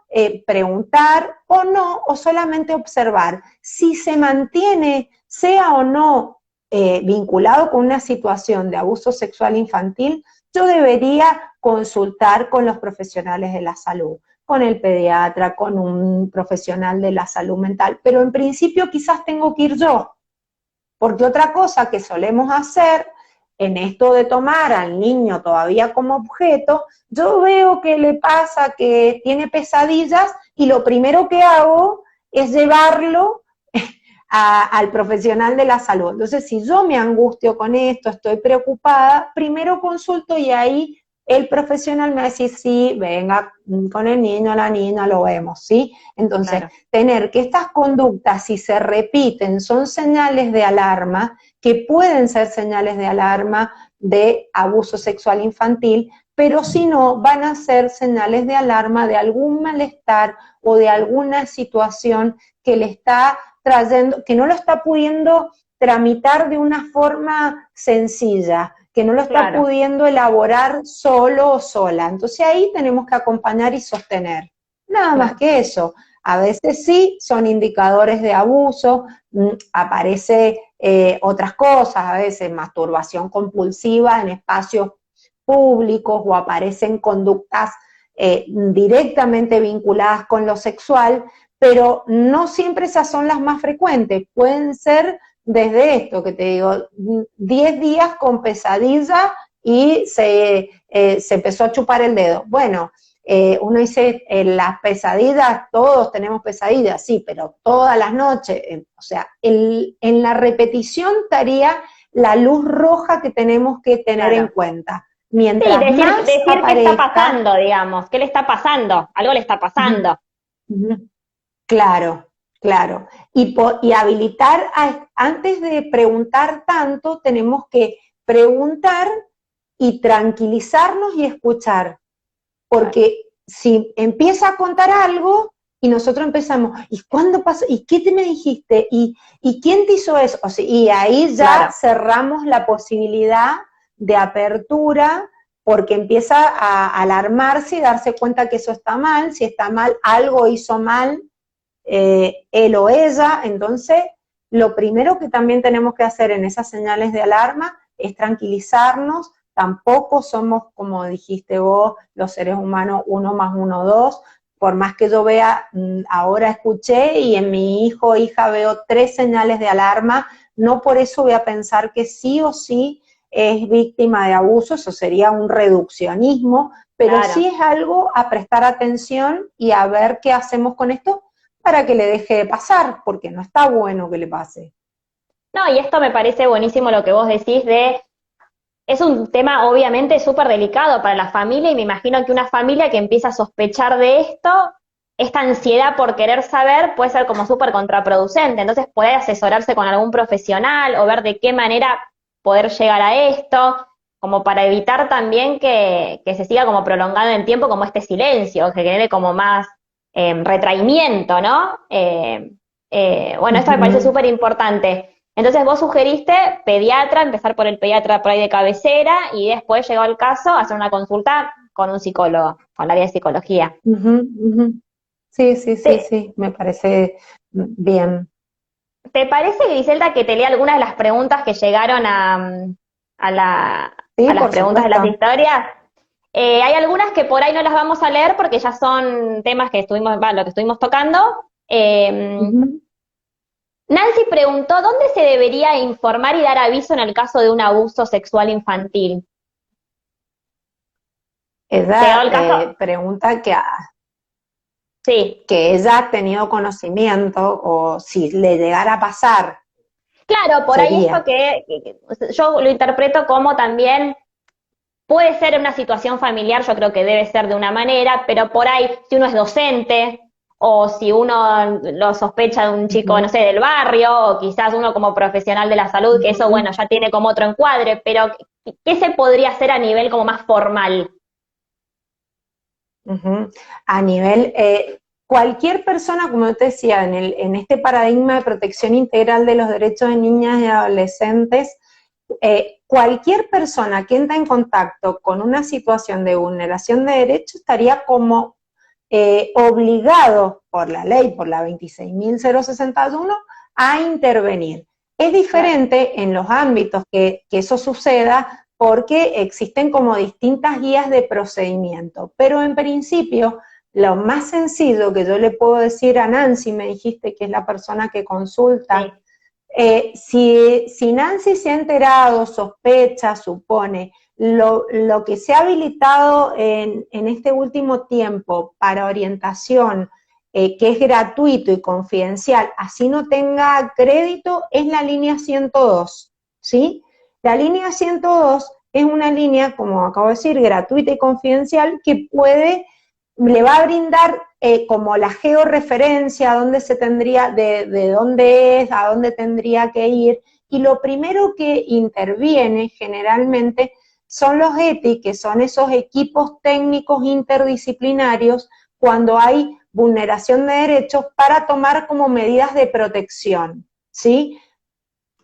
S2: preguntar o no, o solamente observar. Si se mantiene, sea o no vinculado con una situación de abuso sexual infantil, yo debería consultar con los profesionales de la salud, con el pediatra, con un profesional de la salud mental, pero en principio quizás tengo que ir yo, porque otra cosa que solemos hacer en esto de tomar al niño todavía como objeto, yo veo que le pasa que tiene pesadillas y lo primero que hago es llevarlo al profesional de la salud. Entonces, si yo me angustio con esto, estoy preocupada, primero consulto y ahí el profesional me va a decir, sí, venga con el niño, la niña, lo vemos, ¿sí? Entonces,
S1: Claro.
S2: tener que estas conductas, si se repiten, son señales de alarma, que pueden ser señales de alarma de abuso sexual infantil, pero si no, van a ser señales de alarma de algún malestar o de alguna situación que le está trayendo, que no lo está pudiendo tramitar de una forma sencilla, que no lo está
S1: Claro.
S2: pudiendo elaborar solo o sola. Entonces ahí tenemos que acompañar y sostener. Nada más
S1: Claro.
S2: que eso. A veces sí son indicadores de abuso, aparece otras cosas, a veces masturbación compulsiva en espacios públicos o aparecen conductas directamente vinculadas con lo sexual, pero no siempre esas son las más frecuentes. Pueden ser desde esto que te digo, 10 días con pesadilla y se empezó a chupar el dedo. Bueno, uno dice, las pesadillas, todos tenemos pesadillas, sí, pero todas las noches, o sea, en la repetición estaría la luz roja que tenemos que tener en
S1: Claro.
S2: cuenta.
S1: Sí,
S2: Mientras
S1: decir,
S2: más
S1: decir qué está
S2: aparezca,
S1: pasando, digamos, qué le está pasando, algo le está pasando.
S2: claro, claro. Y habilitar, antes de preguntar tanto, tenemos que preguntar y tranquilizarnos y escuchar.
S1: Claro.
S2: Porque si empieza a contar algo y nosotros empezamos, ¿y cuándo pasó? ¿Y qué te me dijiste? ¿Y quién te hizo eso? O sea, y ahí ya
S1: Claro.
S2: cerramos la posibilidad de apertura porque empieza a alarmarse y darse cuenta que eso está mal. Si está mal, algo hizo mal él o ella. Entonces, lo primero que también tenemos que hacer en esas señales de alarma es tranquilizarnos. Tampoco somos, como dijiste vos, los seres humanos 1 más 1, 2. Por más que yo vea, ahora escuché y en mi hijo o hija veo 3 señales de alarma, no por eso voy a pensar que sí o sí es víctima de abuso, eso sería un reduccionismo, pero
S1: Claro.
S2: sí es algo a prestar atención y a ver qué hacemos con esto para que le deje de pasar, porque no está bueno que le pase.
S1: No, y esto me parece buenísimo lo que vos decís de, es un tema obviamente súper delicado para la familia y me imagino que una familia que empieza a sospechar de esto, esta ansiedad por querer saber puede ser como súper contraproducente, entonces poder asesorarse con algún profesional o ver de qué manera poder llegar a esto, como para evitar también que se siga como prolongando en el tiempo como este silencio, que genere como más retraimiento, ¿no? Bueno, esto me parece
S2: Ujú.
S1: súper importante. Entonces vos sugeriste pediatra, empezar por el pediatra por ahí de cabecera y después llegó el caso hacer una consulta con un psicólogo, con el área de psicología.
S2: Ujú, ujú. Sí, sí, sí,
S1: ¿Te,
S2: sí, me parece bien.
S1: te parece, Griselda, que te lea algunas de las preguntas que llegaron a,
S2: Sí,
S1: a las
S2: por
S1: preguntas de las
S2: supuesto.
S1: historias? Hay algunas que por ahí no las vamos a leer porque ya son temas que estuvimos, lo que estuvimos tocando. Eh,
S2: Ujú.
S1: Nancy preguntó, ¿dónde se debería informar y dar aviso en el caso de un abuso sexual infantil? Llegado
S2: Ella
S1: el caso,
S2: pregunta
S1: sí.
S2: que ella ha tenido conocimiento o si le llegara a pasar,
S1: Claro, por ahí esto
S2: sería.
S1: que yo lo interpreto como también puede ser una situación familiar, yo creo que debe ser de una manera, pero por ahí si uno es docente o si uno lo sospecha de un chico, no
S2: Ujú,
S1: sé, del barrio o quizás uno como profesional de la salud, que eso,
S2: ujú,
S1: bueno, ya tiene como otro encuadre, pero ¿qué se podría hacer a nivel como más formal?
S2: ujú. A nivel, cualquier persona, como te decía, en este paradigma de protección integral de los derechos de niñas y adolescentes, cualquier persona que entra en contacto con una situación de vulneración de derechos estaría como obligado por la ley, por la 26.061, a intervenir. Es
S1: Claro.
S2: diferente en los ámbitos que eso suceda porque existen como distintas guías de procedimiento, pero en principio lo más sencillo que yo le puedo decir a Nancy, me dijiste que es la persona que
S1: Sí,
S2: consulta Si Nancy se ha enterado, sospecha, supone, lo que se ha habilitado en este último tiempo para orientación, que es gratuito y confidencial, así no tenga crédito, es la línea 102, ¿sí? La línea 102 es una línea, como acabo de decir, gratuita y confidencial, que le va a brindar como la georreferencia, dónde se tendría, de dónde es, a dónde tendría que ir, y lo primero que interviene generalmente son los ETI, que son esos equipos técnicos interdisciplinarios, cuando hay vulneración de derechos, para tomar como medidas de protección, ¿sí?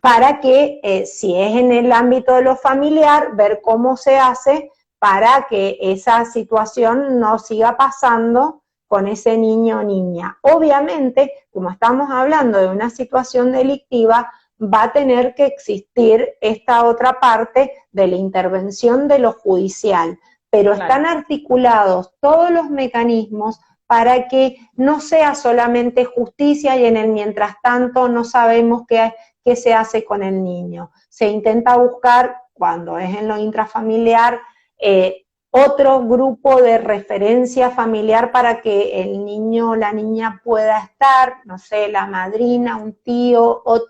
S2: Para que, si es en el ámbito de lo familiar, ver cómo se hace para que esa situación no siga pasando con ese niño o niña. Obviamente, como estamos hablando de una situación delictiva, va a tener que existir esta otra parte de la intervención de lo judicial, pero claro, están articulados todos los mecanismos para que no sea solamente justicia y en el mientras tanto no sabemos qué se hace con el niño. Se intenta buscar, cuando es en lo intrafamiliar, otro grupo de referencia familiar para que el niño o la niña pueda estar, no sé, la madrina, un tío, o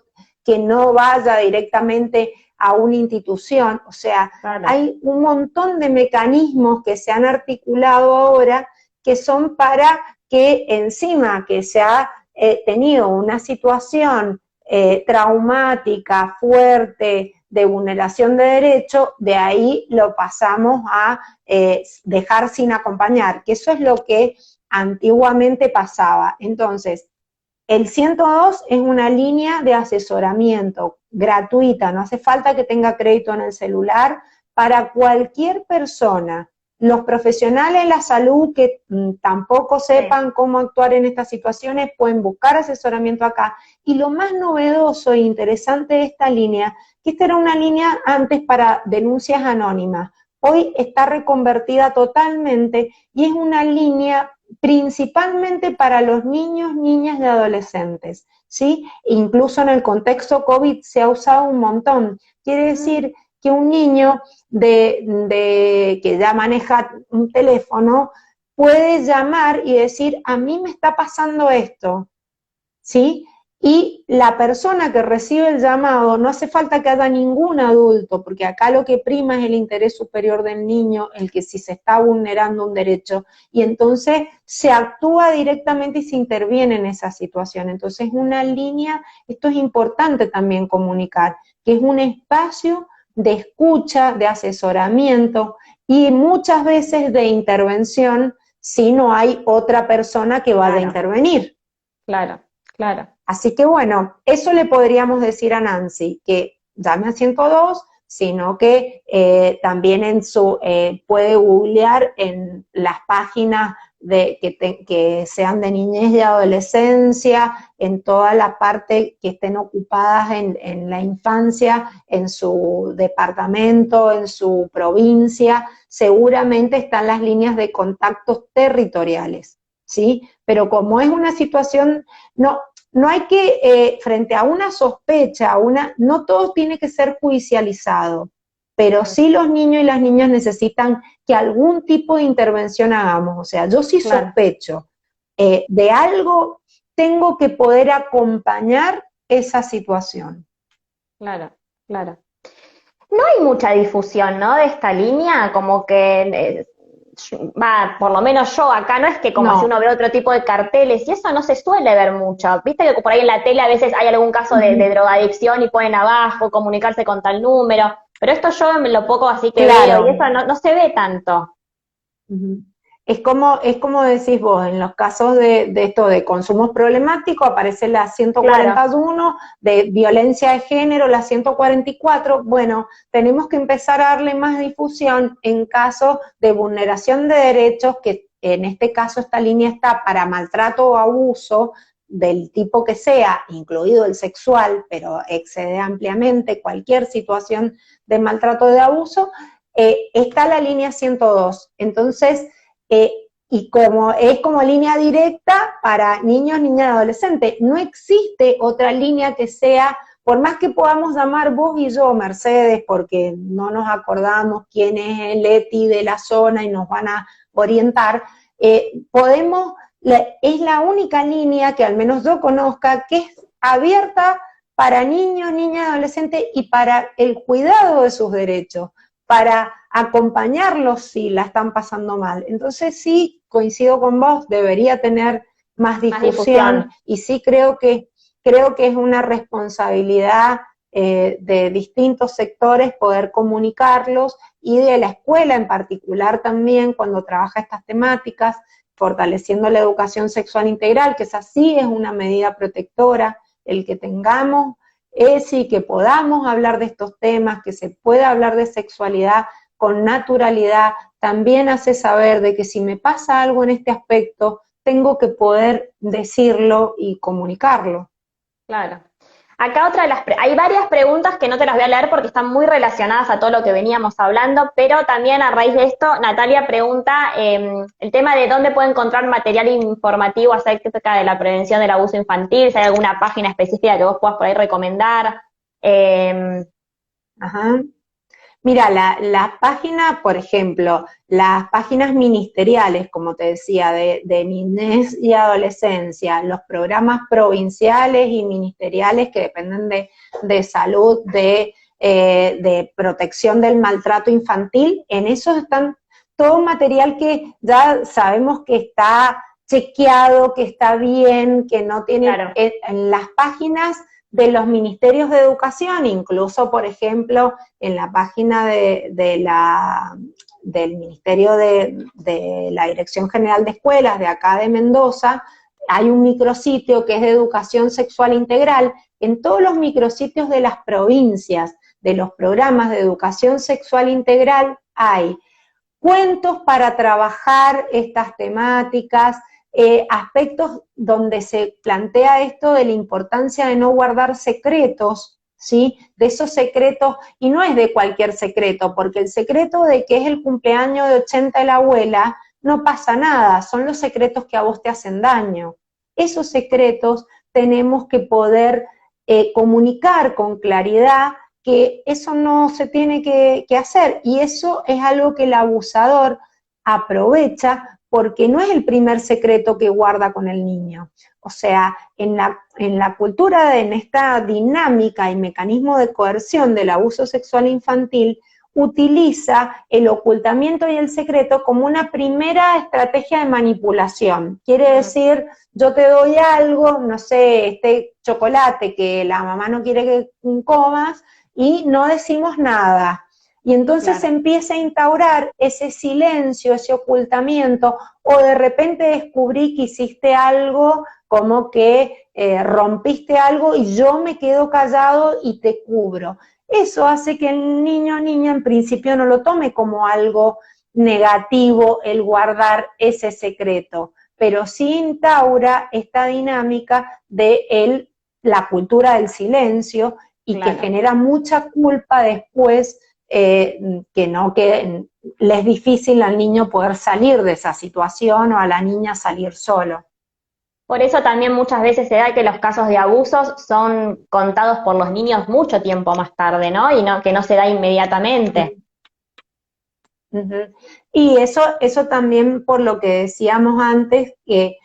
S2: que no vaya directamente a una institución. O sea, claro, hay un montón de mecanismos que se han articulado ahora que son para que encima que se ha tenido una situación traumática, fuerte, de vulneración de derecho, de ahí lo pasamos a dejar sin acompañar, que eso es lo que antiguamente pasaba. Entonces, el 102 es una línea de asesoramiento gratuita, no hace falta que tenga crédito en el celular, para cualquier persona. Los profesionales de la salud que tampoco sepan cómo actuar en estas situaciones pueden buscar asesoramiento acá. Y lo más novedoso e interesante de esta línea, que esta era una línea antes para denuncias anónimas, hoy está reconvertida totalmente y es una línea principalmente para los niños, niñas y adolescentes, ¿sí? Incluso en el contexto COVID se ha usado un montón. Quiere decir que un niño que ya maneja un teléfono puede llamar y decir, a mí me está pasando esto, ¿sí? Y la persona que recibe el llamado, no hace falta que haya ningún adulto, porque acá lo que prima es el interés superior del niño, el que si se está vulnerando un derecho, y entonces se actúa directamente y se interviene en esa situación. Entonces una línea, esto es importante también comunicar, que es un espacio de escucha, de asesoramiento y muchas veces de intervención si no hay otra persona que vaya a intervenir.
S1: Claro, claro.
S2: Así que bueno, eso le podríamos decir a Nancy, que llame a 102, sino que también puede googlear en las páginas que sean de niñez y adolescencia, en toda la parte que estén ocupadas en la infancia, en su departamento, en su provincia, seguramente están las líneas de contactos territoriales, ¿sí? Pero como es una situación, no hay que, frente a una sospecha, no todo tiene que ser judicializado, pero sí los niños y las niñas necesitan que algún tipo de intervención hagamos. O sea, yo sí sospecho de algo, tengo que poder acompañar esa situación.
S1: Claro, claro. No hay mucha difusión, ¿no?, de esta línea, como que por lo menos yo acá, no es que como si uno ve otro tipo de carteles, y eso no se suele ver mucho. Viste que por ahí en la tele a veces hay algún caso de drogadicción y ponen abajo, comunicarse con tal número, pero esto yo lo poco así que veo, y eso no se ve tanto.
S2: Es como decís vos, en los casos de esto de consumos problemáticos aparece la 141, de violencia de género, la 144, bueno, tenemos que empezar a darle más difusión en casos de vulneración de derechos, que en este caso esta línea está para maltrato o abuso, del tipo que sea, incluido el sexual, pero excede ampliamente cualquier situación de maltrato o de abuso, está la línea 102. Entonces, y es como línea directa para niños, niñas y adolescentes. No existe otra línea que sea por más que podamos llamar vos y yo, Mercedes, porque no nos acordamos quién es el ETI de la zona y nos van a orientar, es la única línea que al menos yo conozca que es abierta para niños, niñas, adolescentes y para el cuidado de sus derechos, para acompañarlos si la están pasando mal. Entonces sí, coincido con vos, debería tener más difusión y sí creo que es una responsabilidad de distintos sectores poder comunicarlos y de la escuela en particular también cuando trabaja estas temáticas, fortaleciendo la educación sexual integral, que esa sí es una medida protectora, el que tengamos y que podamos hablar de estos temas, que se pueda hablar de sexualidad con naturalidad, también hace saber de que si me pasa algo en este aspecto, tengo que poder decirlo y comunicarlo.
S1: Claro. Acá hay varias preguntas que no te las voy a leer porque están muy relacionadas a todo lo que veníamos hablando, pero también a raíz de esto, Natalia pregunta el tema de dónde puede encontrar material informativo acerca de la prevención del abuso infantil, si hay alguna página específica que vos puedas por ahí recomendar.
S2: Ajá. Mira, la página, por ejemplo, las páginas ministeriales, como te decía, de niñez y adolescencia, los programas provinciales y ministeriales que dependen de salud, de protección del maltrato infantil, en esos están todo material que ya sabemos que está chequeado, que está bien, que no tiene,
S1: Claro.
S2: En las páginas de los ministerios de educación, incluso, por ejemplo, en la página del Ministerio de la Dirección General de Escuelas de acá de Mendoza, hay un micrositio que es de educación sexual integral. En todos los micrositios de las provincias, de los programas de educación sexual integral, hay cuentos para trabajar estas temáticas, aspectos donde se plantea esto de la importancia de no guardar secretos, ¿sí? De esos secretos, y no es de cualquier secreto, porque el secreto de que es el cumpleaños de 80 de la abuela, no pasa nada, son los secretos que a vos te hacen daño. Esos secretos tenemos que poder comunicar con claridad que eso no se tiene que hacer, y eso es algo que el abusador aprovecha porque no es el primer secreto que guarda con el niño. O sea, en la cultura, en esta dinámica y mecanismo de coerción del abuso sexual infantil, utiliza el ocultamiento y el secreto como una primera estrategia de manipulación. Quiere decir, yo te doy algo, no sé, este chocolate que la mamá no quiere que comas, y no decimos nada. Y entonces se empieza a instaurar ese silencio, ese ocultamiento, o de repente descubrí que hiciste algo, como que rompiste algo y yo me quedo callado y te cubro. Eso hace que el niño o niña en principio no lo tome como algo negativo el guardar ese secreto, pero sí instaura esta dinámica de la cultura del silencio y que genera mucha culpa después, que le es difícil al niño poder salir de esa situación o a la niña salir solo.
S1: Por eso también muchas veces se da que los casos de abusos son contados por los niños mucho tiempo más tarde, ¿no? Y que no se da inmediatamente.
S2: Y eso también por lo que decíamos antes, que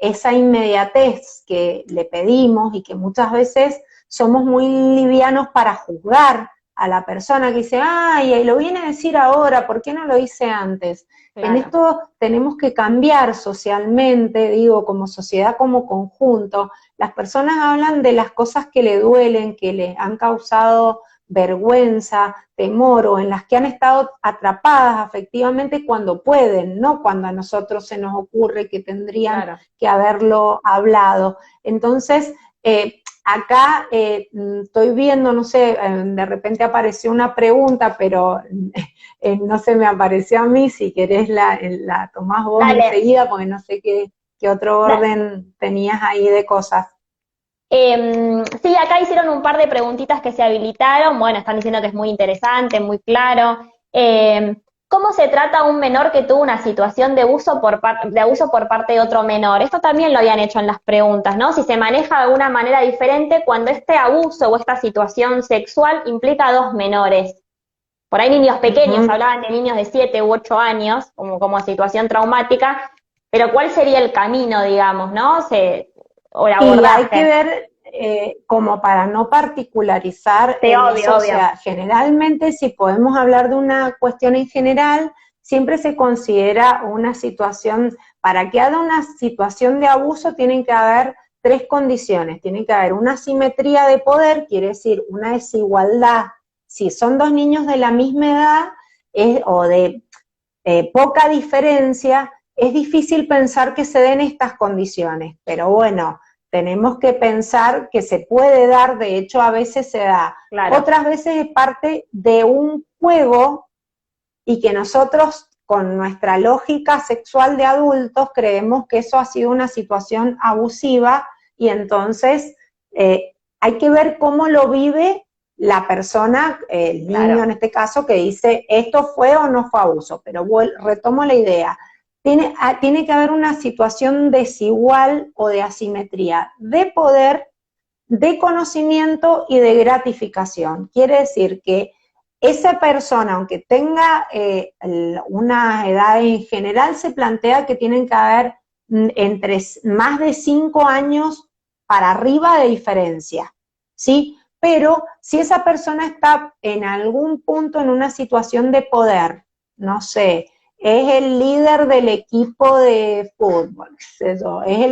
S2: esa inmediatez que le pedimos y que muchas veces somos muy livianos para juzgar a la persona que dice, ay, lo viene a decir ahora, ¿por qué no lo hice antes? Claro. En esto tenemos que cambiar socialmente, digo, como sociedad, como conjunto. Las personas hablan de las cosas que le duelen, que les han causado vergüenza, temor, o en las que han estado atrapadas afectivamente cuando pueden, no cuando a nosotros se nos ocurre que tendrían que haberlo hablado. Entonces, acá estoy viendo, no sé, de repente apareció una pregunta, pero no se me apareció a mí. Si querés la tomás vos enseguida, porque no sé qué otro orden tenías ahí de cosas.
S1: Sí, acá hicieron un par de preguntitas que se habilitaron. Bueno, están diciendo que es muy interesante, muy claro. ¿Cómo se trata a un menor que tuvo una situación de abuso por parte de otro menor? Esto también lo habían hecho en las preguntas, ¿no? Si se maneja de alguna manera diferente cuando este abuso o esta situación sexual implica a dos menores. Por ahí niños pequeños,
S2: Ujú.
S1: hablaban de niños de 7 u 8 años, como situación traumática, pero ¿cuál sería el camino, digamos, ¿no? O el
S2: Y hay que
S1: abordaje.
S2: ver, como para no particularizar
S1: Sí,
S2: en
S1: obvio,
S2: eso, o
S1: obvio.
S2: sea, generalmente si podemos hablar de una cuestión en general, siempre se considera una situación, para que haya una situación de abuso tienen que haber tres condiciones, tiene que haber una simetría de poder, quiere decir una desigualdad, si son dos niños de la misma edad o de poca diferencia, es difícil pensar que se den estas condiciones, pero bueno, tenemos que pensar que se puede dar, de hecho a veces se da,
S1: Claro,
S2: otras veces es parte de un juego y que nosotros con nuestra lógica sexual de adultos creemos que eso ha sido una situación abusiva y entonces hay que ver cómo lo vive la persona, el niño
S1: claro.
S2: en este caso, que dice esto fue o no fue abuso, pero retomo la idea. Tiene que haber una situación desigual o de asimetría de poder, de conocimiento y de gratificación. Quiere decir que esa persona, aunque tenga una edad en general, se plantea que tienen que haber entre más de 5 años para arriba de diferencia, ¿sí? Pero si esa persona está en algún punto en una situación de poder, no sé, es el líder del equipo de fútbol,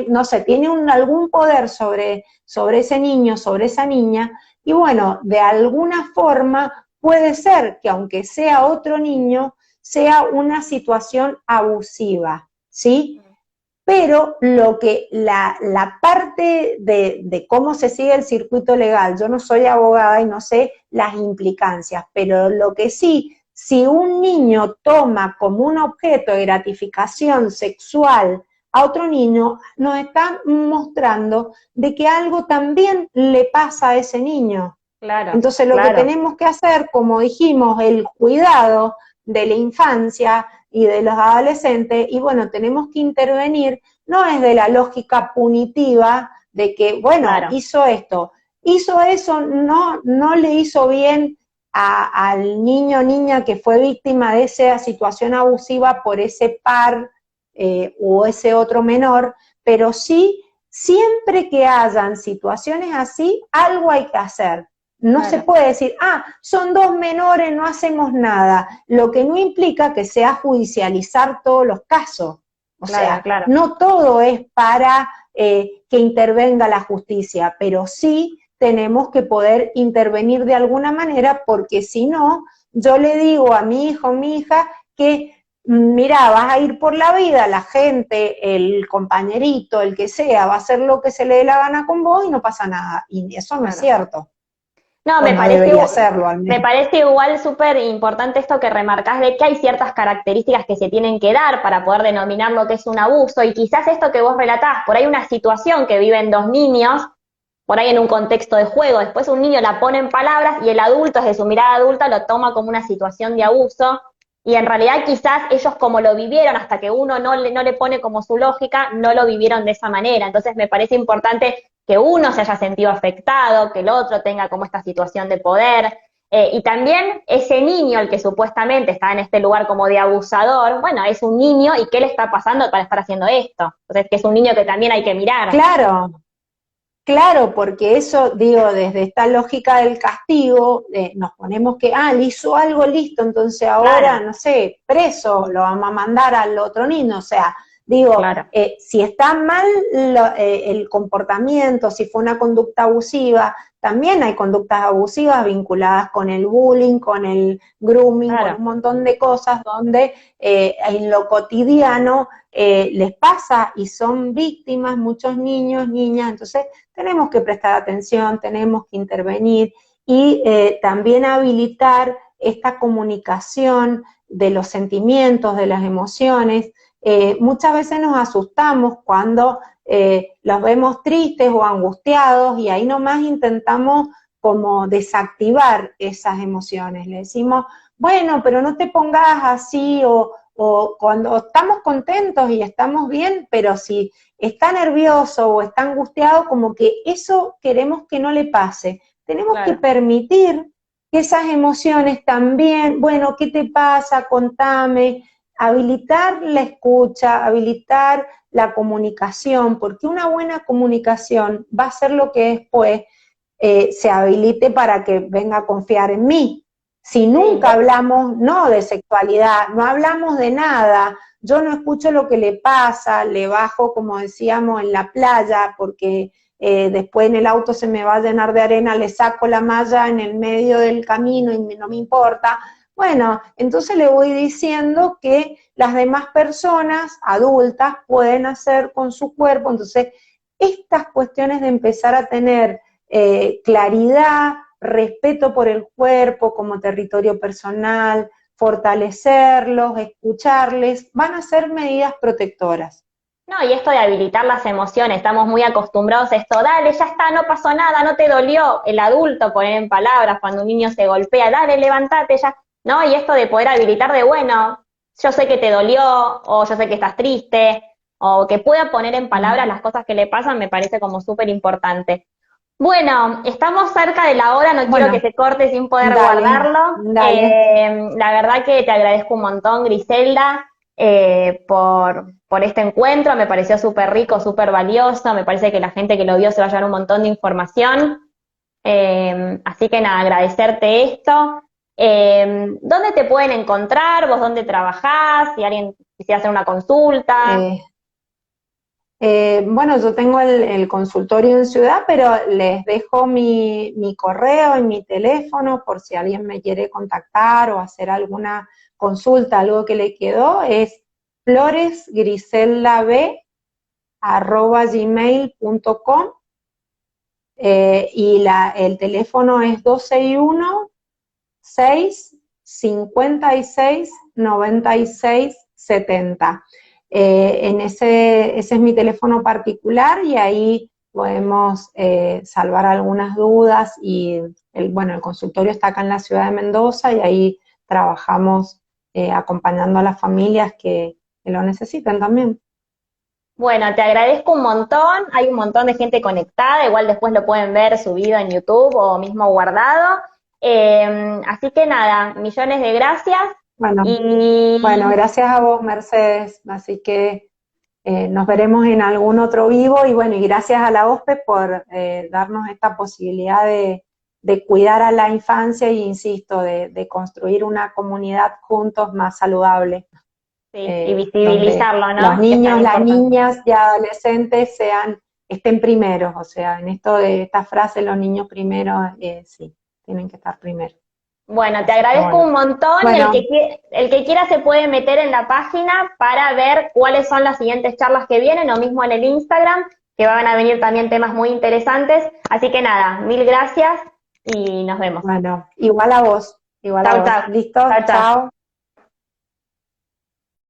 S2: no sé, tiene algún poder sobre ese niño, sobre esa niña, y bueno, de alguna forma puede ser que aunque sea otro niño, sea una situación abusiva, ¿sí? Pero la parte de cómo se sigue el circuito legal, yo no soy abogada y no sé las implicancias, pero lo que sí, si un niño toma como un objeto de gratificación sexual a otro niño, nos está mostrando de que algo también le pasa a ese niño.
S1: Claro,
S2: Entonces lo que
S1: claro.
S2: tenemos que hacer, como dijimos, el cuidado de la infancia y de los adolescentes, y bueno, tenemos que intervenir, no es de la lógica punitiva de que, bueno,
S1: Claro.
S2: hizo eso, no le hizo bien al niño o niña que fue víctima de esa situación abusiva por ese par o ese otro menor, pero sí, siempre que hayan situaciones así, algo hay que hacer. No se
S1: Claro,
S2: puede decir, son dos menores, no hacemos nada, lo que no implica que sea judicializar todos los casos. O
S1: claro,
S2: sea,
S1: claro.
S2: no todo es para que intervenga la justicia, pero sí tenemos que poder intervenir de alguna manera, porque si no, yo le digo a mi hijo, mi hija, que mira, vas a ir por la vida, la gente, el compañerito, el que sea, va a hacer lo que se le dé la gana con vos y no pasa nada. Y eso no es
S1: Claro.
S2: cierto.
S1: No,
S2: O no debería serlo, al
S1: me
S2: menos.
S1: parece igual súper importante esto que remarcás de que hay ciertas características que se tienen que dar para poder denominar lo que es un abuso y quizás esto que vos relatás, por ahí una situación que viven dos niños, por ahí en un contexto de juego, después un niño la pone en palabras y el adulto desde su mirada adulta lo toma como una situación de abuso y en realidad quizás ellos como lo vivieron hasta que uno no le pone como su lógica, no lo vivieron de esa manera. Entonces me parece importante que uno se haya sentido afectado, que el otro tenga como esta situación de poder. Y también ese niño, el que supuestamente está en este lugar como de abusador, bueno, es un niño y qué le está pasando para estar haciendo esto. Entonces, que es un niño que también hay que mirar.
S2: Claro, claro, porque eso, digo, desde esta lógica del castigo, nos ponemos que, le hizo algo, listo, entonces ahora,
S1: Claro,
S2: no sé, preso, lo vamos a mandar al otro niño, o sea, digo,
S1: claro,
S2: si está mal el comportamiento, si fue una conducta abusiva, también hay conductas abusivas vinculadas con el bullying, con el grooming, con
S1: claro.
S2: un montón de cosas donde en lo cotidiano les pasa y son víctimas muchos niños, niñas, entonces tenemos que prestar atención, tenemos que intervenir y también habilitar esta comunicación de los sentimientos, de las emociones. Muchas veces nos asustamos cuando los vemos tristes o angustiados y ahí nomás intentamos como desactivar esas emociones. Le decimos, bueno, pero no te pongas así, o cuando estamos contentos y estamos bien, pero si está nervioso o está angustiado, como que eso queremos que no le pase. Tenemos que permitir que esas emociones también, bueno, ¿qué te pasa? Contame, habilitar la escucha, habilitar la comunicación, porque una buena comunicación va a ser lo que después se habilite para que venga a confiar en mí. Si nunca hablamos, no de sexualidad, no hablamos de nada, yo no escucho lo que le pasa, le bajo, como decíamos, en la playa, porque después en el auto se me va a llenar de arena, le saco la malla en el medio del camino y no me importa. Bueno, entonces le voy diciendo que las demás personas adultas pueden hacer con su cuerpo. Entonces, estas cuestiones de empezar a tener claridad, respeto por el cuerpo como territorio personal, fortalecerlos, escucharles, van a ser medidas protectoras.
S1: No, y esto de habilitar las emociones, estamos muy acostumbrados a esto, dale, ya está, no pasó nada, no te dolió. El adulto poner en palabras cuando un niño se golpea, dale, levántate ya, ¿no? Y esto de poder habilitar de, bueno, yo sé que te dolió, o yo sé que estás triste, o que pueda poner en palabras las cosas que le pasan, me parece como súper importante. Bueno, estamos cerca de la hora, no quiero que se corte sin poder guardarlo. La verdad que te agradezco un montón, Griselda, por este encuentro, me pareció súper rico, súper valioso, me parece que la gente que lo vio se va a llevar un montón de información. Así que nada, agradecerte esto. ¿Dónde te pueden encontrar? ¿Vos dónde trabajás? Si alguien quisiera hacer una consulta.
S2: Bueno, yo tengo el consultorio en Ciudad, pero les dejo mi correo y mi teléfono por si alguien me quiere contactar o hacer alguna consulta, algo que le quedó, es floresgriseldab@gmail.com y el teléfono es 261-656-9670. Ese es mi teléfono particular y ahí podemos salvar algunas dudas y el consultorio está acá en la ciudad de Mendoza y ahí trabajamos acompañando a las familias que lo necesitan también.
S1: Bueno, te agradezco un montón, hay un montón de gente conectada, igual después lo pueden ver subido en YouTube o mismo guardado. Así que nada, millones de gracias.
S2: Bueno,
S1: y
S2: gracias a vos, Mercedes, así que nos veremos en algún otro vivo y bueno, y gracias a la OSPE por darnos esta posibilidad de cuidar a la infancia y insisto, de construir una comunidad juntos más saludable.
S1: Y visibilizarlo, ¿no?
S2: Los niños, las niñas y adolescentes estén primeros, o sea, en esto de esta frase, los niños primero, sí, tienen que estar primero.
S1: Bueno, te agradezco un montón.
S2: Bueno.
S1: El que quiera se puede meter en la página para ver cuáles son las siguientes charlas que vienen, o mismo en el Instagram, que van a venir también temas muy interesantes. Así que nada, mil gracias y nos vemos.
S2: Bueno, igual a vos. Igual a vos.
S1: Chau.
S2: ¿Listo?
S1: Chau.
S2: Chao.